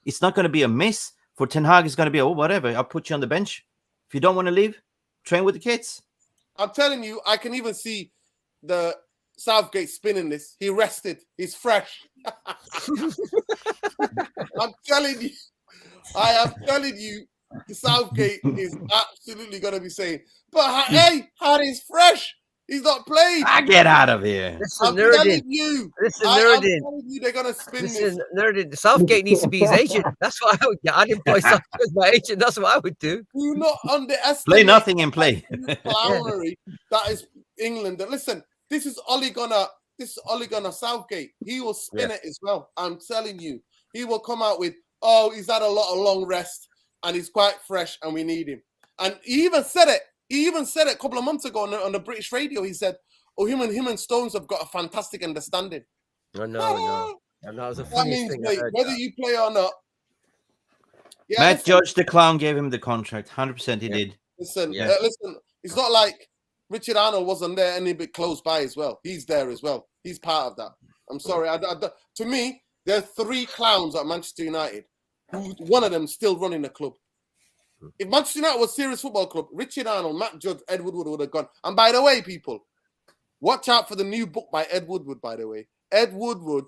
It's not going to be a miss. For Ten Hag, it's going to be, whatever. I'll put you on the bench. If you don't want to leave, train with the kids. I'm telling you, I can even see the Southgate spinning this. He rested. He's fresh. I'm telling you. I am telling you, the Southgate is absolutely going to be saying, but hey, Harry's fresh. He's not played. Get out of here. I'm telling you. Listen, Nuruddin. I'm telling you, they're going to spin this. Nuruddin, Southgate needs to be his agent. That's what I would do. I'd employ Southgate as my agent. That's what I would do. Do not underestimate. Play nothing and play. Clownery that is England. And listen, this is Ole Gunnar Southgate. He will spin it as well. I'm telling you. He will come out with, he's had a lot of long rest and he's quite fresh and we need him. And he even said it. He even said it a couple of months ago on the British radio. He said, him and Stones have got a fantastic understanding. No. That was a funny means, thing. Mate, whether you play or not. Yeah, Matt Judge, the clown, gave him the contract. 100% he did. Listen, it's not like Richard Arnold wasn't there any bit close by as well. He's there as well. He's part of that. I'm sorry. To me, there are 3 clowns at Manchester United. One of them still running the club. If Manchester United was a serious football club, Richard Arnold, Matt Judge, Ed Woodward would have gone. And by the way, people, watch out for the new book by Ed Woodward, by the way. Ed Woodward,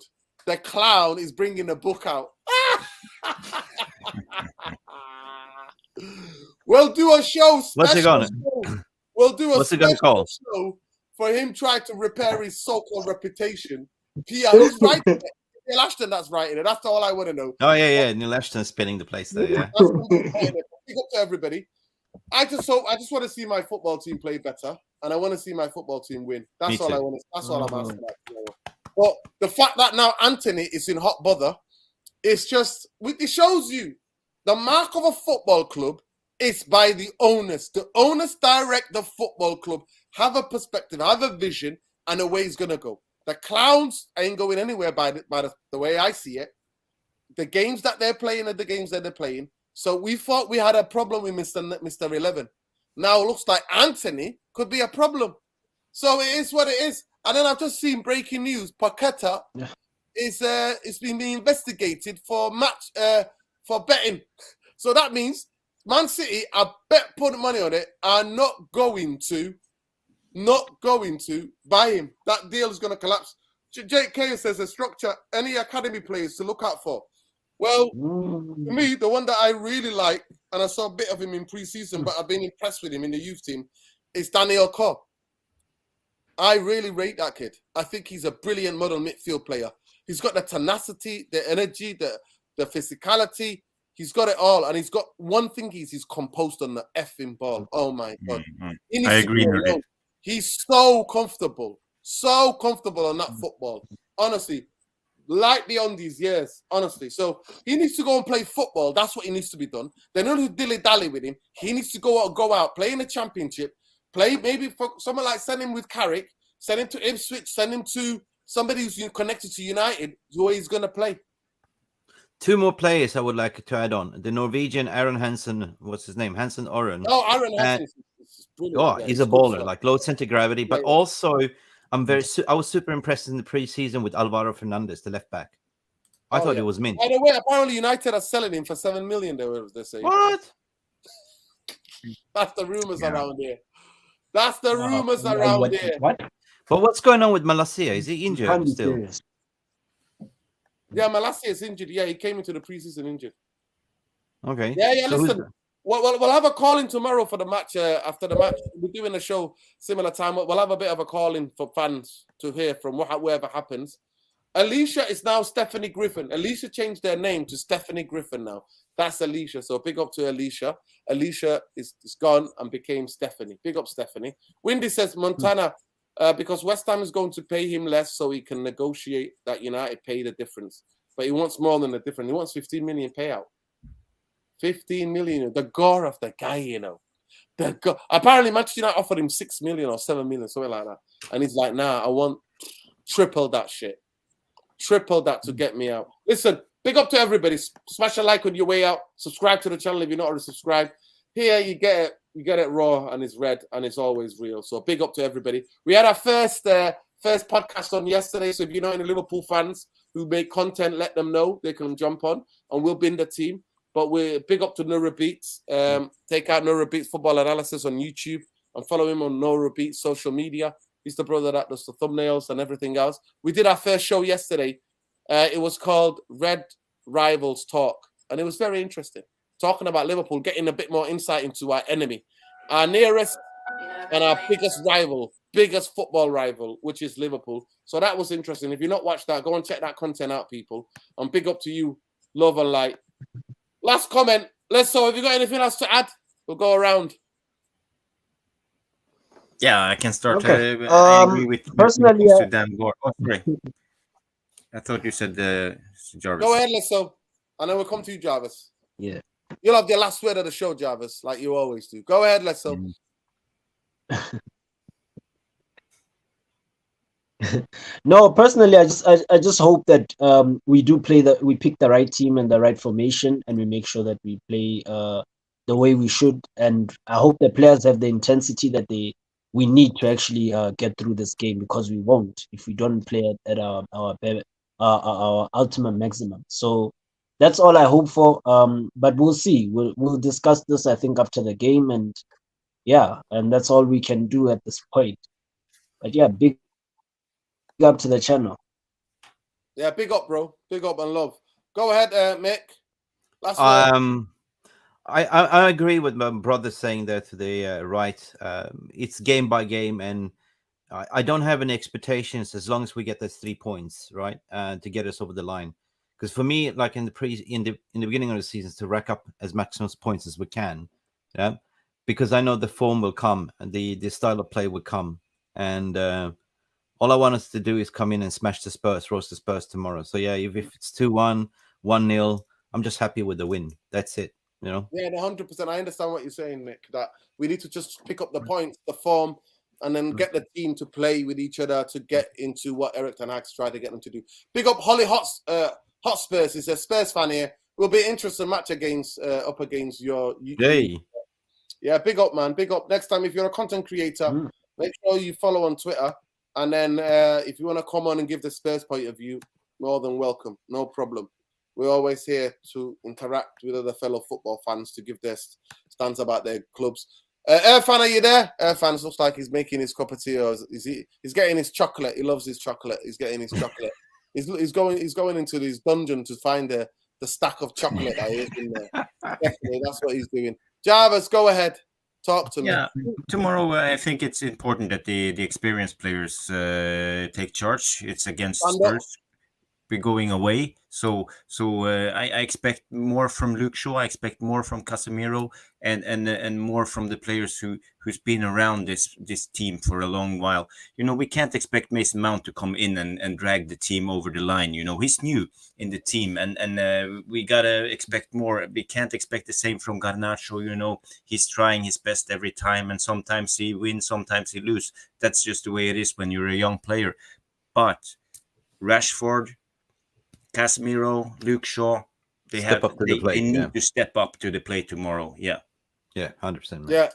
the clown, is bringing the book out. We'll do a show. What's it going to? We'll do a special show for him trying to repair his so-called reputation. Who's writing it? Neil Ashton, that's writing it. That's all I want to know. Oh, yeah. Neil Ashton's spinning the place there, yeah. Big up to everybody. I just want to see my football team play better, and I want to see my football team win. That's all I want. That's all I'm asking. But the fact that now Antony is in hot bother It's just, it shows you the mark of a football club is by the owners. The owners direct the football club, have a perspective, have a vision, and the way it's going to go. The clowns ain't going anywhere by the way I see it. The games that they're playing are the games that they're playing. So we thought we had a problem with Mr. 11. Now it looks like Antony could be a problem. So it is what it is. And then I've just seen breaking news. Paqueta is being investigated for betting. So that means Man City, I bet put money on it, are not going to buy him. That deal is going to collapse. Jake K says a structure, any academy players to look out for. Well, for me, the one that I really like, and I saw a bit of him in pre-season, but I've been impressed with him in the youth team, is Daniel Cobb. I really rate that kid. I think he's a brilliant modern midfield player. He's got the tenacity, the energy, the physicality. He's got it all. And he's got one thing, he's composed on the effing ball. Oh, my God. I agree with it. He's so comfortable on that football. Honestly, like beyond these years, honestly. So he needs to go and play football. That's what he needs to be done. They don't need to dilly-dally with him. He needs to go out, play in the championship, play maybe for someone like send him with Carrick, send him to Ipswich, send him to somebody who's connected to United, where he's going to play. Two more players I would like to add on. The Norwegian Aaron Hansen, what's his name? Hansen Oren. Oh, Aaron Hansen is brilliant. He's a baller, like low center gravity. But also, I was super impressed in the preseason with Alvaro Fernandez, the left back. I thought it was mint. By the way, apparently United are selling him for 7 million. They're saying. What? That's the rumors around here. That's the rumors around here. What? But what's going on with Malacia? Is he injured still? Serious. Yeah, Malacia is injured. Yeah, he came into the preseason injured. Okay. Yeah. So Listen, we'll have a call in tomorrow for the match. After the match, we're doing a show similar time. We'll have a bit of a call in for fans to hear from whatever happens. Alicia is now Stephanie Griffin. Alicia changed their name to Stephanie Griffin now. That's Alicia. So big up to Alicia. Alicia is gone and became Stephanie. Big up Stephanie. Windy says Montana, because West Ham is going to pay him less so he can negotiate that United pay the difference. But he wants more than the difference. He wants 15 million payout. 15 million. The gore of the guy, Apparently Manchester United offered him 6 million or 7 million, something like that. And he's like, nah, I want triple that shit. Triple that to get me out. Listen, big up to everybody. Smash a like on your way out. Subscribe to the channel if you're not already subscribed. Here you get it. You get it raw and it's red and it's always real. So big up to everybody. We had our first podcast on yesterday. So if you know any Liverpool fans who make content, let them know. They can jump on and we'll bin the team. But we're big up to Nura Beats. Take out Nura Beats Football Analysis on YouTube and follow him on Nura Beats social media. He's the brother that does the thumbnails and everything else. We did our first show yesterday. It was called Red Rivals Talk. And it was very interesting. Talking about Liverpool, getting a bit more insight into our enemy. Our nearest and our biggest rival, biggest football rival, which is Liverpool. So that was interesting. If you've not watched that, go and check that content out, people. And big up to you, love and light. Last comment. So have you got anything else to add? We'll go around. Yeah, I can start. Okay. I agree with personally, to Dan Gore. Oh, sorry. I thought you said Jarvis. Go ahead, Lesso. And then we'll come to you, Jarvis. Yeah. You'll have the last word of the show, Jarvis, like you always do. Go ahead, Lesso. No, personally, I just hope that we pick the right team and the right formation, and we make sure that we play the way we should. And I hope the players have the intensity that we need to actually get through this game, because we won't if we don't play at our ultimate maximum. So that's all I hope for. But we'll see. We'll discuss this, I think, after the game, and that's all we can do at this point. But yeah, big up to the channel. Yeah, big up, bro. Big up and love. Go ahead, Mick. Last word. I agree with my brother saying there today, right? It's game by game, and I don't have any expectations as long as we get those 3 points, right? To get us over the line. Because for me, like in the beginning of the season, to rack up as maximum points as we can, yeah. Because I know the form will come and the style of play will come, and all I want us to do is come in and smash the Spurs, roast the Spurs tomorrow. So yeah, if it's 2-1, 1-0. I'm just happy with the win. That's it. You know. Yeah, 100%. I understand what you're saying, Nick. That we need to just pick up the points, the form, and then get the team to play with each other to get into what Eric Ten Hag's tried to get them to do. Big up Holly Hotspurs. He's a Spurs fan here. Will be an interesting match against up against your. Yay. Yeah, big up, man. Big up. Next time, if you're a content creator, make sure you follow on Twitter. And then if you want to come on and give the Spurs point of view, more than welcome. No problem. We're always here to interact with other fellow football fans to give their stance about their clubs. Irfan, are you there? Irfan looks like he's making his cup of tea, or he's getting his chocolate. He loves his chocolate. He's getting his chocolate. He's going into his dungeon to find the stack of chocolate that is in there. Definitely, that's what he's doing. Jarvis, go ahead. Talk to me. Yeah, tomorrow I think it's important that the experienced players take charge. It's against Spurs. We're going away, so I expect more from Luke Shaw. I expect more from Casemiro, and more from the players who's been around this team for a long while. You know, we can't expect Mason Mount to come in and drag the team over the line. You know, he's new in the team, and we gotta expect more. We can't expect the same from Garnacho. You know, he's trying his best every time, and sometimes he wins, sometimes he loses. That's just the way it is when you're a young player. But Rashford, Casemiro, Luke Shaw, they need to step up to the plate tomorrow. Yeah, 100%. Yeah,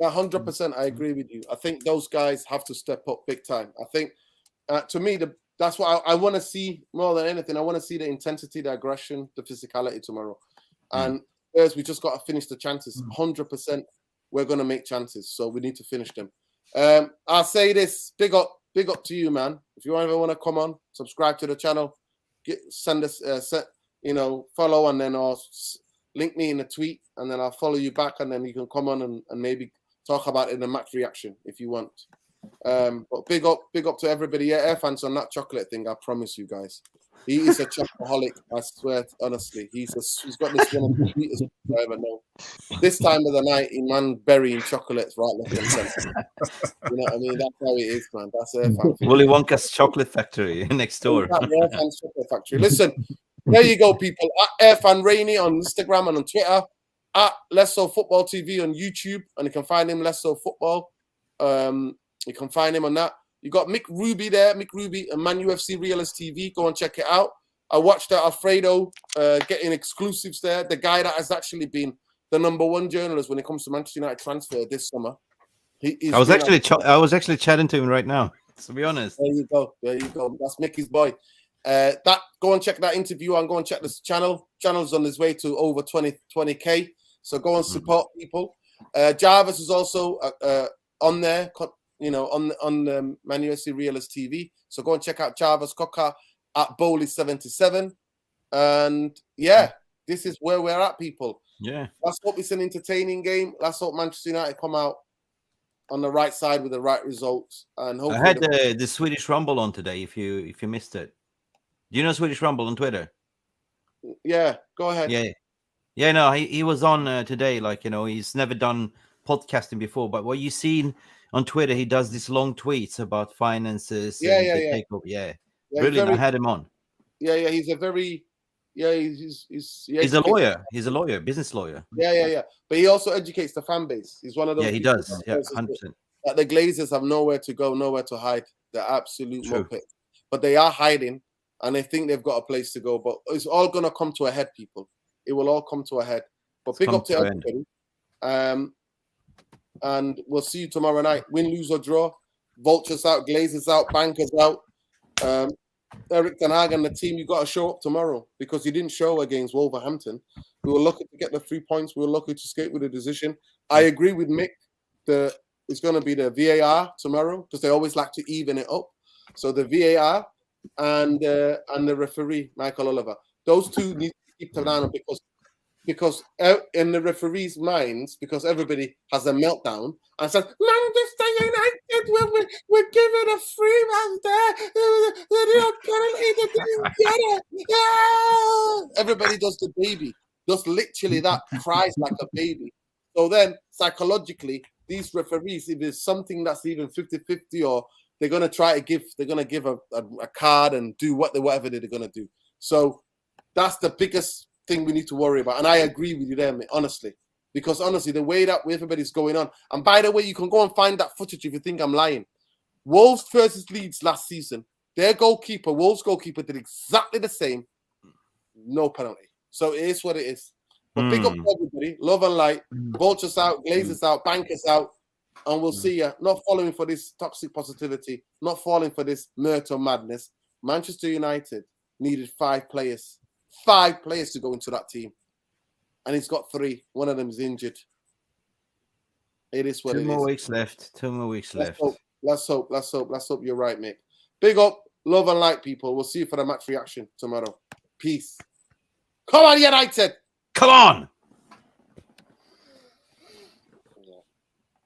100%. I agree with you. I think those guys have to step up big time. I think, to me, that's what I want to see more than anything. I want to see the intensity, the aggression, the physicality tomorrow. And first, we just got to finish the chances. 100%, we're going to make chances, so we need to finish them. I'll say this: big up to you, man. If you ever want to come on, subscribe to the channel. Send us, follow, and then or link me in a tweet, and then I'll follow you back, and then you can come on and maybe talk about it in a match reaction if you want. But big up to everybody. Yeah, Irfan's on that chocolate thing. I promise you guys, he is a chocoholic. I swear, honestly, he's got this one of the sweetest I ever know. This time of the night, man burying chocolates right left and center. You know what I mean? That's how it is, man. That's Irfan. Willy Wonka's chocolate factory next door. Irfan's chocolate factory. Listen, there you go, people. At Irfan Rainey on Instagram and on Twitter. At Let's So Football TV on YouTube, and you can find him Let's So Football. You can find him on that. You got Mick Ruby there, Mick Ruby and Man UFC Realist TV. Go and check it out. I watched Alfredo getting exclusives there. The guy that has actually been the #1 journalist when it comes to Manchester United transfer this summer. I was actually chatting to him right now, to be honest. There you go. That's Mickey's boy. Go and check that interview and go and check this channel. Channel's on his way to over 20K. So go and support people. Jarvis is also on there. On the Man UFC Realist TV. So go and check out Jarvis Cocker at Bowley77. And yeah, this is where we're at, people. Yeah. Let's hope it's an entertaining game. Let's hope Manchester United come out on the right side with the right results. And hopefully I had the Swedish Rumble on today, if you missed it. Do you know Swedish Rumble on Twitter? Yeah, go ahead. Yeah, no, he was on today. He's never done podcasting before, but what you seen on Twitter, he does these long tweets about finances. Brilliant. I had him on. Yeah. He's a very, he's a lawyer. He's a lawyer, business lawyer. Yeah. But he also educates the fan base. He's one of those. Yeah, he does. Yeah, 100%. That the Glazers have nowhere to go, nowhere to hide. They're absolute muppets. But they are hiding, and they think they've got a place to go. But it's all gonna come to a head, people. It will all come to a head. But big up to everybody. And we'll see you tomorrow night. Win, lose, or draw. Vultures out, Glazers out, Bankers out. Eric Ten Hag and the team, you got to show up tomorrow because you didn't show against Wolverhampton. We were lucky to get the 3 points. We were lucky to escape with a decision. I agree with Mick. It's going to be the VAR tomorrow because they always like to even it up. So the VAR and the referee, Michael Oliver. Those two need to keep an eye on because in the referee's minds, because everybody has a meltdown and says, Manchester United, we're giving a free man there. They didn't get it. Yeah. Everybody does the baby, does literally that, cries like a baby. So then, psychologically, these referees, if there's something that's even 50-50 or they're going to give a card and do whatever they're going to do. So That's the biggest thing we need to worry about. And I agree with you there, mate, honestly. Because honestly, the way that everybody's going on, and by the way, you can go and find that footage if you think I'm lying. Wolves versus Leeds last season, Wolves goalkeeper did exactly the same. No penalty. So it is what it is. But big up everybody, love and light. Vultures out, Glazers out, Bankers out. And we'll see you. Not following for this toxic positivity, not falling for this murder madness. Manchester United needed 5 players. 5 players to go into that team. And he's got 3. One of them is injured. It is what it is. 2 more weeks left. 2 more weeks left. Let's hope you're right, mate. Big up, love and light, people. We'll see you for the match reaction tomorrow. Peace. Come on, United. Come on.